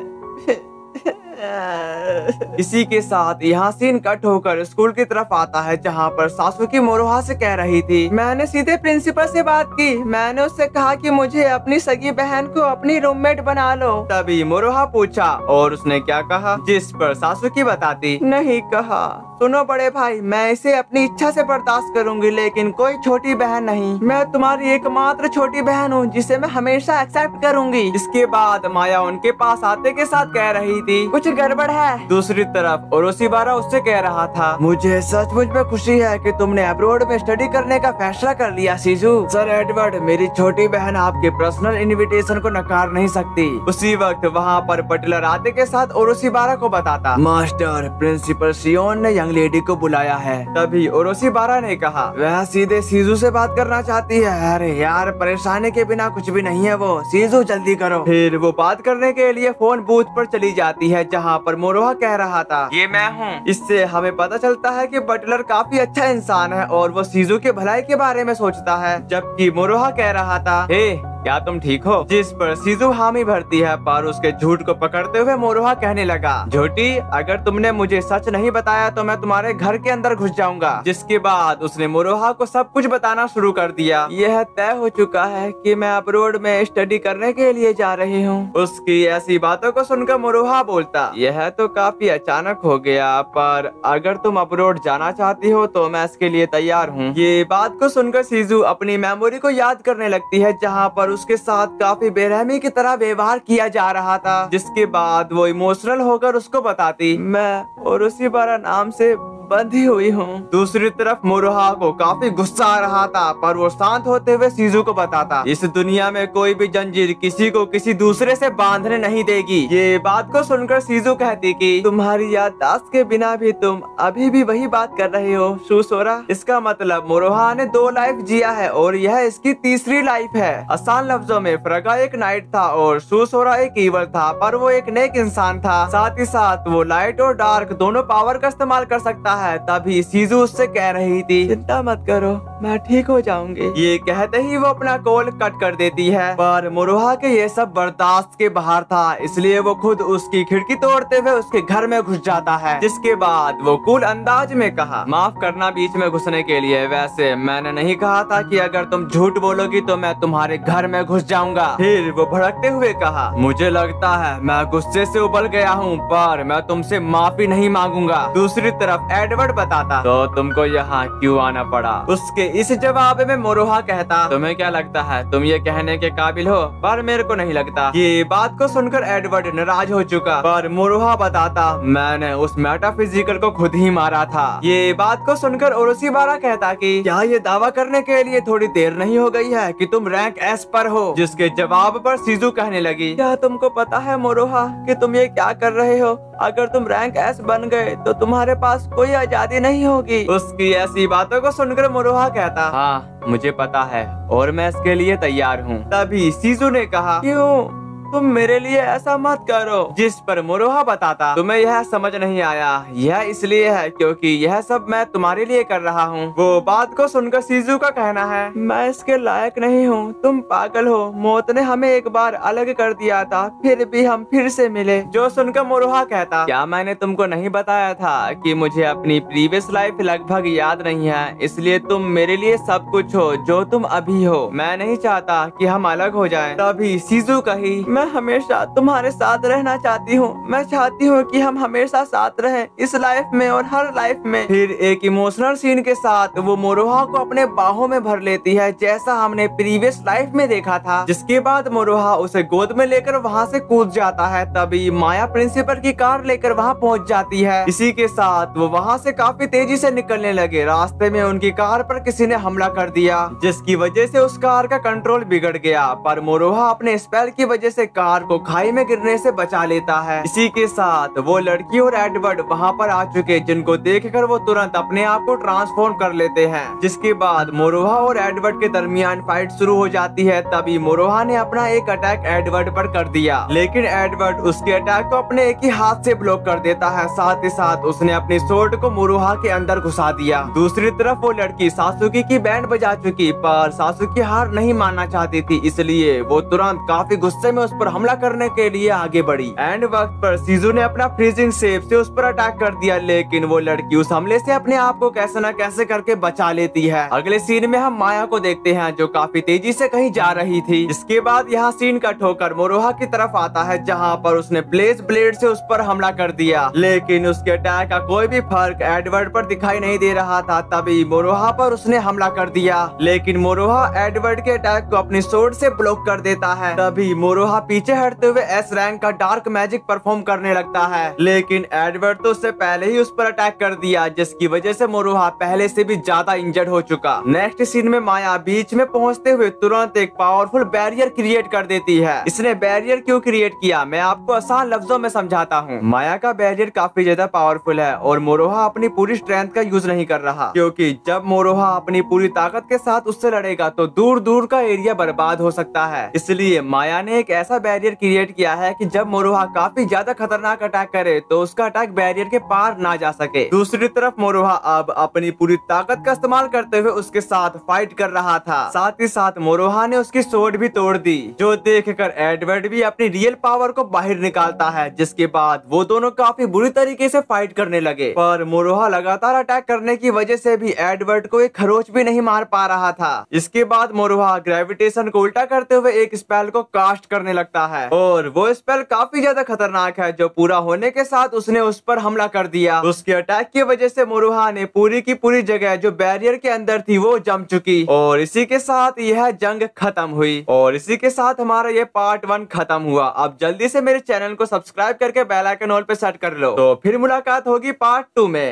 इसी के साथ यहाँ सीन कट होकर स्कूल की तरफ आता है, जहाँ पर सासुकी मोरोहा से कह रही थी, मैंने सीधे प्रिंसिपल से बात की, मैंने उससे कहा कि मुझे अपनी सगी बहन को अपनी रूममेट बना लो। तभी मोरोहा पूछा और उसने क्या कहा, जिस पर सासुकी बताती, नहीं कहा, सुनो बड़े भाई, मैं इसे अपनी इच्छा से बर्दाश्त करूंगी, लेकिन कोई छोटी बहन नहीं, मैं तुम्हारी एकमात्र छोटी बहन हूँ जिसे मैं हमेशा एक्सेप्ट करूंगी। इसके बाद माया उनके पास आते के साथ कह रही थी, कुछ गड़बड़ है। दूसरी तरफ ओरोशिबारा उससे कह रहा था, मुझे सचमुच में खुशी है कि तुमने अब्रॉड में स्टडी करने का फैसला कर लिया सीजू। सर एडवर्ड, मेरी छोटी बहन आपके पर्सनल इनविटेशन को नकार नहीं सकती। उसी वक्त वहाँ पर बटलर आते के साथ ओरोशिबारा को बताता, मास्टर प्रिंसिपल सियोन ने यंग लेडी को बुलाया है। तभी ओरोशिबारा ने कहा, वह सीधे सीजू से बात करना चाहती है। अरे यार, परेशानी के बिना कुछ भी नहीं है वो, सीजू जल्दी करो। फिर वो बात करने के लिए फोन बूथ पर चली जाती है, जहाँ पर मोरोहा कह रहा था, ये मैं हूँ। इससे हमें पता चलता है कि बटलर काफी अच्छा इंसान है और वो सीजू के भलाई के बारे में सोचता है, जबकि मोरोहा कह रहा था, हे क्या तुम ठीक हो? जिस पर सीजू हामी भरती है, पर उसके झूठ को पकड़ते हुए मोरोहा कहने लगा, झूठी, अगर तुमने मुझे सच नहीं बताया तो मैं तुम्हारे घर के अंदर घुस जाऊंगा। जिसके बाद उसने मोरोहा को सब कुछ बताना शुरू कर दिया। यह तय हो चुका है कि मैं अब्रॉड में स्टडी करने के लिए जा रही हूँ। उसकी ऐसी बातों को सुनकर मोरोहा बोलता, यह तो काफी अचानक हो गया, पर अगर तुम अब्रॉड जाना चाहती हो तो मैं इसके लिए तैयार हूँ। ये बात को सुनकर सीजू अपनी मेमोरी को याद करने लगती है, जहाँ पर उसके साथ काफी बेरहमी की तरह व्यवहार किया जा रहा था। जिसके बाद वो इमोशनल होकर उसको बताती, मैं ओरोशिबारा नाम से बंधी हुई हूँ। दूसरी तरफ मोरोहा को काफी गुस्सा आ रहा था, पर वो शांत होते हुए सीजू को बताता, इस दुनिया में कोई भी जंजीर किसी को किसी दूसरे से बांधने नहीं देगी। ये बात को सुनकर सीजू कहती कि तुम्हारी याददाश्त के बिना भी तुम अभी भी वही बात कर रहे हो सुसोरा। इसका मतलब मोरोहा ने 2 लाइफ जिया है और यह इसकी तीसरी लाइफ है। आसान लफ्जों में फ्रगा एक नाइट था और सुसोरा एक ईवल था, पर वो एक नेक इंसान था। साथ ही साथ वो लाइट और डार्क दोनों पावर का इस्तेमाल कर सकता है। तभी सीजू उससे कह रही थी, चिंता मत करो, मैं ठीक हो जाऊंगी। ये कहते ही वो अपना कॉल कट कर देती है, पर मुरुहा के ये सब बर्दाश्त के बाहर था, इसलिए वो खुद उसकी खिड़की तोड़ते हुए उसके घर में घुस जाता है। जिसके बाद वो कूल अंदाज में कहा, माफ करना बीच में घुसने के लिए, वैसे मैंने नहीं कहा था कि अगर तुम झूठ बोलोगी तो मैं तुम्हारे घर में घुस जाऊंगा। फिर वो भड़कते हुए कहा, मुझे लगता है मैं गुस्से से उबल गया हूँ, पर मैं तुमसे माफी नहीं मांगूंगा। दूसरी तरफ एडवर्ड बताता, तो तुमको यहाँ क्यों आना पड़ा? उसके इस जवाब में मुरुहा कहता, तुम्हें क्या लगता है तुम ये कहने के काबिल हो? पर मेरे को नहीं लगता। ये बात को सुनकर एडवर्ड नाराज हो चुका, पर मुरुहा बताता, मैंने उस मेटाफिजिकल को खुद ही मारा था। ये बात को सुनकर ओरोशिमारा कहता कि क्या ये दावा करने के लिए थोड़ी देर नहीं हो गई है कि तुम रैंक एस पर हो? जिसके जवाब पर शिजू कहने लगी, क्या तुमको पता है मुरुहा कि तुम ये क्या कर रहे हो? अगर तुम रैंक एस बन गए तो तुम्हारे पास कोई आजादी नहीं होगी। उसकी ऐसी बातों को सुनकर मुरुहा कहता, हाँ मुझे पता है और मैं इसके लिए तैयार हूँ। तभी शिजू ने कहा, क्यों? तुम मेरे लिए ऐसा मत करो। जिस पर मुरुहा बताता, तुम्हें यह समझ नहीं आया, यह इसलिए है क्योंकि यह सब मैं तुम्हारे लिए कर रहा हूँ। वो बात को सुनकर शिजू का कहना है, मैं इसके लायक नहीं हूँ, तुम पागल हो, मौत ने हमें एक बार अलग कर दिया था, फिर भी हम फिर से मिले। जो सुनकर मुरुहा कहता, क्या मैंने तुमको नहीं बताया था कि मुझे अपनी प्रीवियस लाइफ लगभग याद नहीं है, इसलिए तुम मेरे लिए सब कुछ हो जो तुम अभी हो। मैं नहीं चाहता कि हम अलग हो जाएं। तभी शिजू कही, मैं हमेशा तुम्हारे साथ रहना चाहती हूँ, मैं चाहती हूँ कि हम हमेशा साथ रहें, इस लाइफ में और हर लाइफ में। फिर एक इमोशनल सीन के साथ वो मुरुहा को अपने बाहों में भर लेती है, जैसा हमने प्रीवियस लाइफ में देखा था। जिसके बाद मुरुहा उसे गोद में लेकर वहाँ से कूद जाता है। तभी माया प्रिंसिपल की कार लेकर वहाँ पहुँच जाती है। इसी के साथ वो वहाँ से काफी तेजी से निकलने लगे। रास्ते में उनकी कार पर किसी ने हमला कर दिया, जिसकी वजह से उस कार का कंट्रोल बिगड़ गया, पर मुरुहा अपने स्पेल की वजह से कार को खाई में गिरने से बचा लेता है। इसी के साथ वो लड़की और एडवर्ड वहाँ पर आ चुके, जिनको देखकर वो तुरंत अपने आप को ट्रांसफॉर्म कर लेते हैं। जिसके बाद मुरुहा और एडवर्ड के दरमियान फाइट शुरू हो जाती है। तभी मुरुहा ने अपना एक अटैक एडवर्ड पर कर दिया, लेकिन एडवर्ड उसके अटैक को अपने एक ही हाथ से ब्लॉक कर देता है। साथ ही साथ उसने अपनी सोर्ड को मुरुहा के अंदर घुसा दिया। दूसरी तरफ वो लड़की सासुकी की बैंड बजा चुकी, पर सासुकी हार नहीं मानना चाहती थी, इसलिए वो तुरंत काफी गुस्से में उस पर हमला करने के लिए आगे बढ़ी। एंड वक्त पर शिजू ने अपना फ्रीजिंग शेप से उस पर अटैक कर दिया, लेकिन वो लड़की उस हमले से अपने आप को कैसे न कैसे करके बचा लेती है। अगले सीन में हम माया को देखते हैं, जो काफी तेजी से कहीं जा रही थी। इसके बाद यहाँ सीन कट होकर मुरुहा की तरफ आता है, जहाँ पर उसने ब्लेज ब्लेड से उस पर हमला कर दिया, लेकिन उसके अटैक का कोई भी फर्क एडवर्ड पर दिखाई नहीं दे रहा था। तभी मुरुहा पर उसने हमला कर दिया, लेकिन मुरुहा एडवर्ड के अटैक को अपनी सोर्ड से ब्लॉक कर देता है। तभी मुरुहा पीछे हटते हुए एस रैंक का डार्क मैजिक परफॉर्म करने लगता है, लेकिन एडवर्ड तो उससे पहले ही उस पर अटैक कर दिया, जिसकी वजह से मुरुहा पहले से भी ज्यादा इंजर्ड हो चुका। नेक्स्ट सीन में माया बीच में पहुंचते हुए तुरंत एक पावरफुल बैरियर क्रिएट कर देती है। इसने बैरियर क्यों क्रिएट किया, मैं आपको आसान लफ्जों में समझाता हूँ। माया का बैरियर काफी ज्यादा पावरफुल है और मुरुहा अपनी पूरी स्ट्रेंथ का यूज नहीं कर रहा, क्योंकि जब मुरुहा अपनी पूरी ताकत के साथ उससे लड़ेगा तो दूर दूर का एरिया बर्बाद हो सकता है। इसलिए माया ने एक ऐसा बैरियर क्रिएट किया है कि जब मुरुहा काफी ज्यादा खतरनाक अटैक करे तो उसका अटैक बैरियर के पार ना जा सके। दूसरी तरफ मुरुहा अब अपनी पूरी ताकत का इस्तेमाल करते हुए उसके साथ फाइट कर रहा था। साथ ही साथ मुरुहा ने उसकी सोर्ड भी तोड़ दी, जो देखकर एडवर्ड भी अपनी रियल पावर को बाहर निकालता है। जिसके बाद वो दोनों काफी बुरी तरीके से फाइट करने लगे, पर मुरुहा लगातार अटैक करने की वजह से भी एडवर्ड को एक खरोच भी नहीं मार पा रहा था। इसके बाद मुरुहा ग्रेविटेशन को उल्टा करते हुए एक स्पेल को कास्ट करने लगता है, और वो स्पेल काफी ज्यादा खतरनाक है, जो पूरा होने के साथ उसने उस पर हमला कर दिया। उसके अटैक की वजह से मुरुहा ने पूरी की पूरी जगह जो बैरियर के अंदर थी वो जम चुकी, और इसी के साथ यह जंग खत्म हुई। और इसी के साथ हमारा ये पार्ट 1 खत्म हुआ। अब जल्दी से मेरे चैनल को सब्सक्राइब करके बेल आइकन ऑल पे सेट कर लो, तो फिर मुलाकात होगी पार्ट 2 में।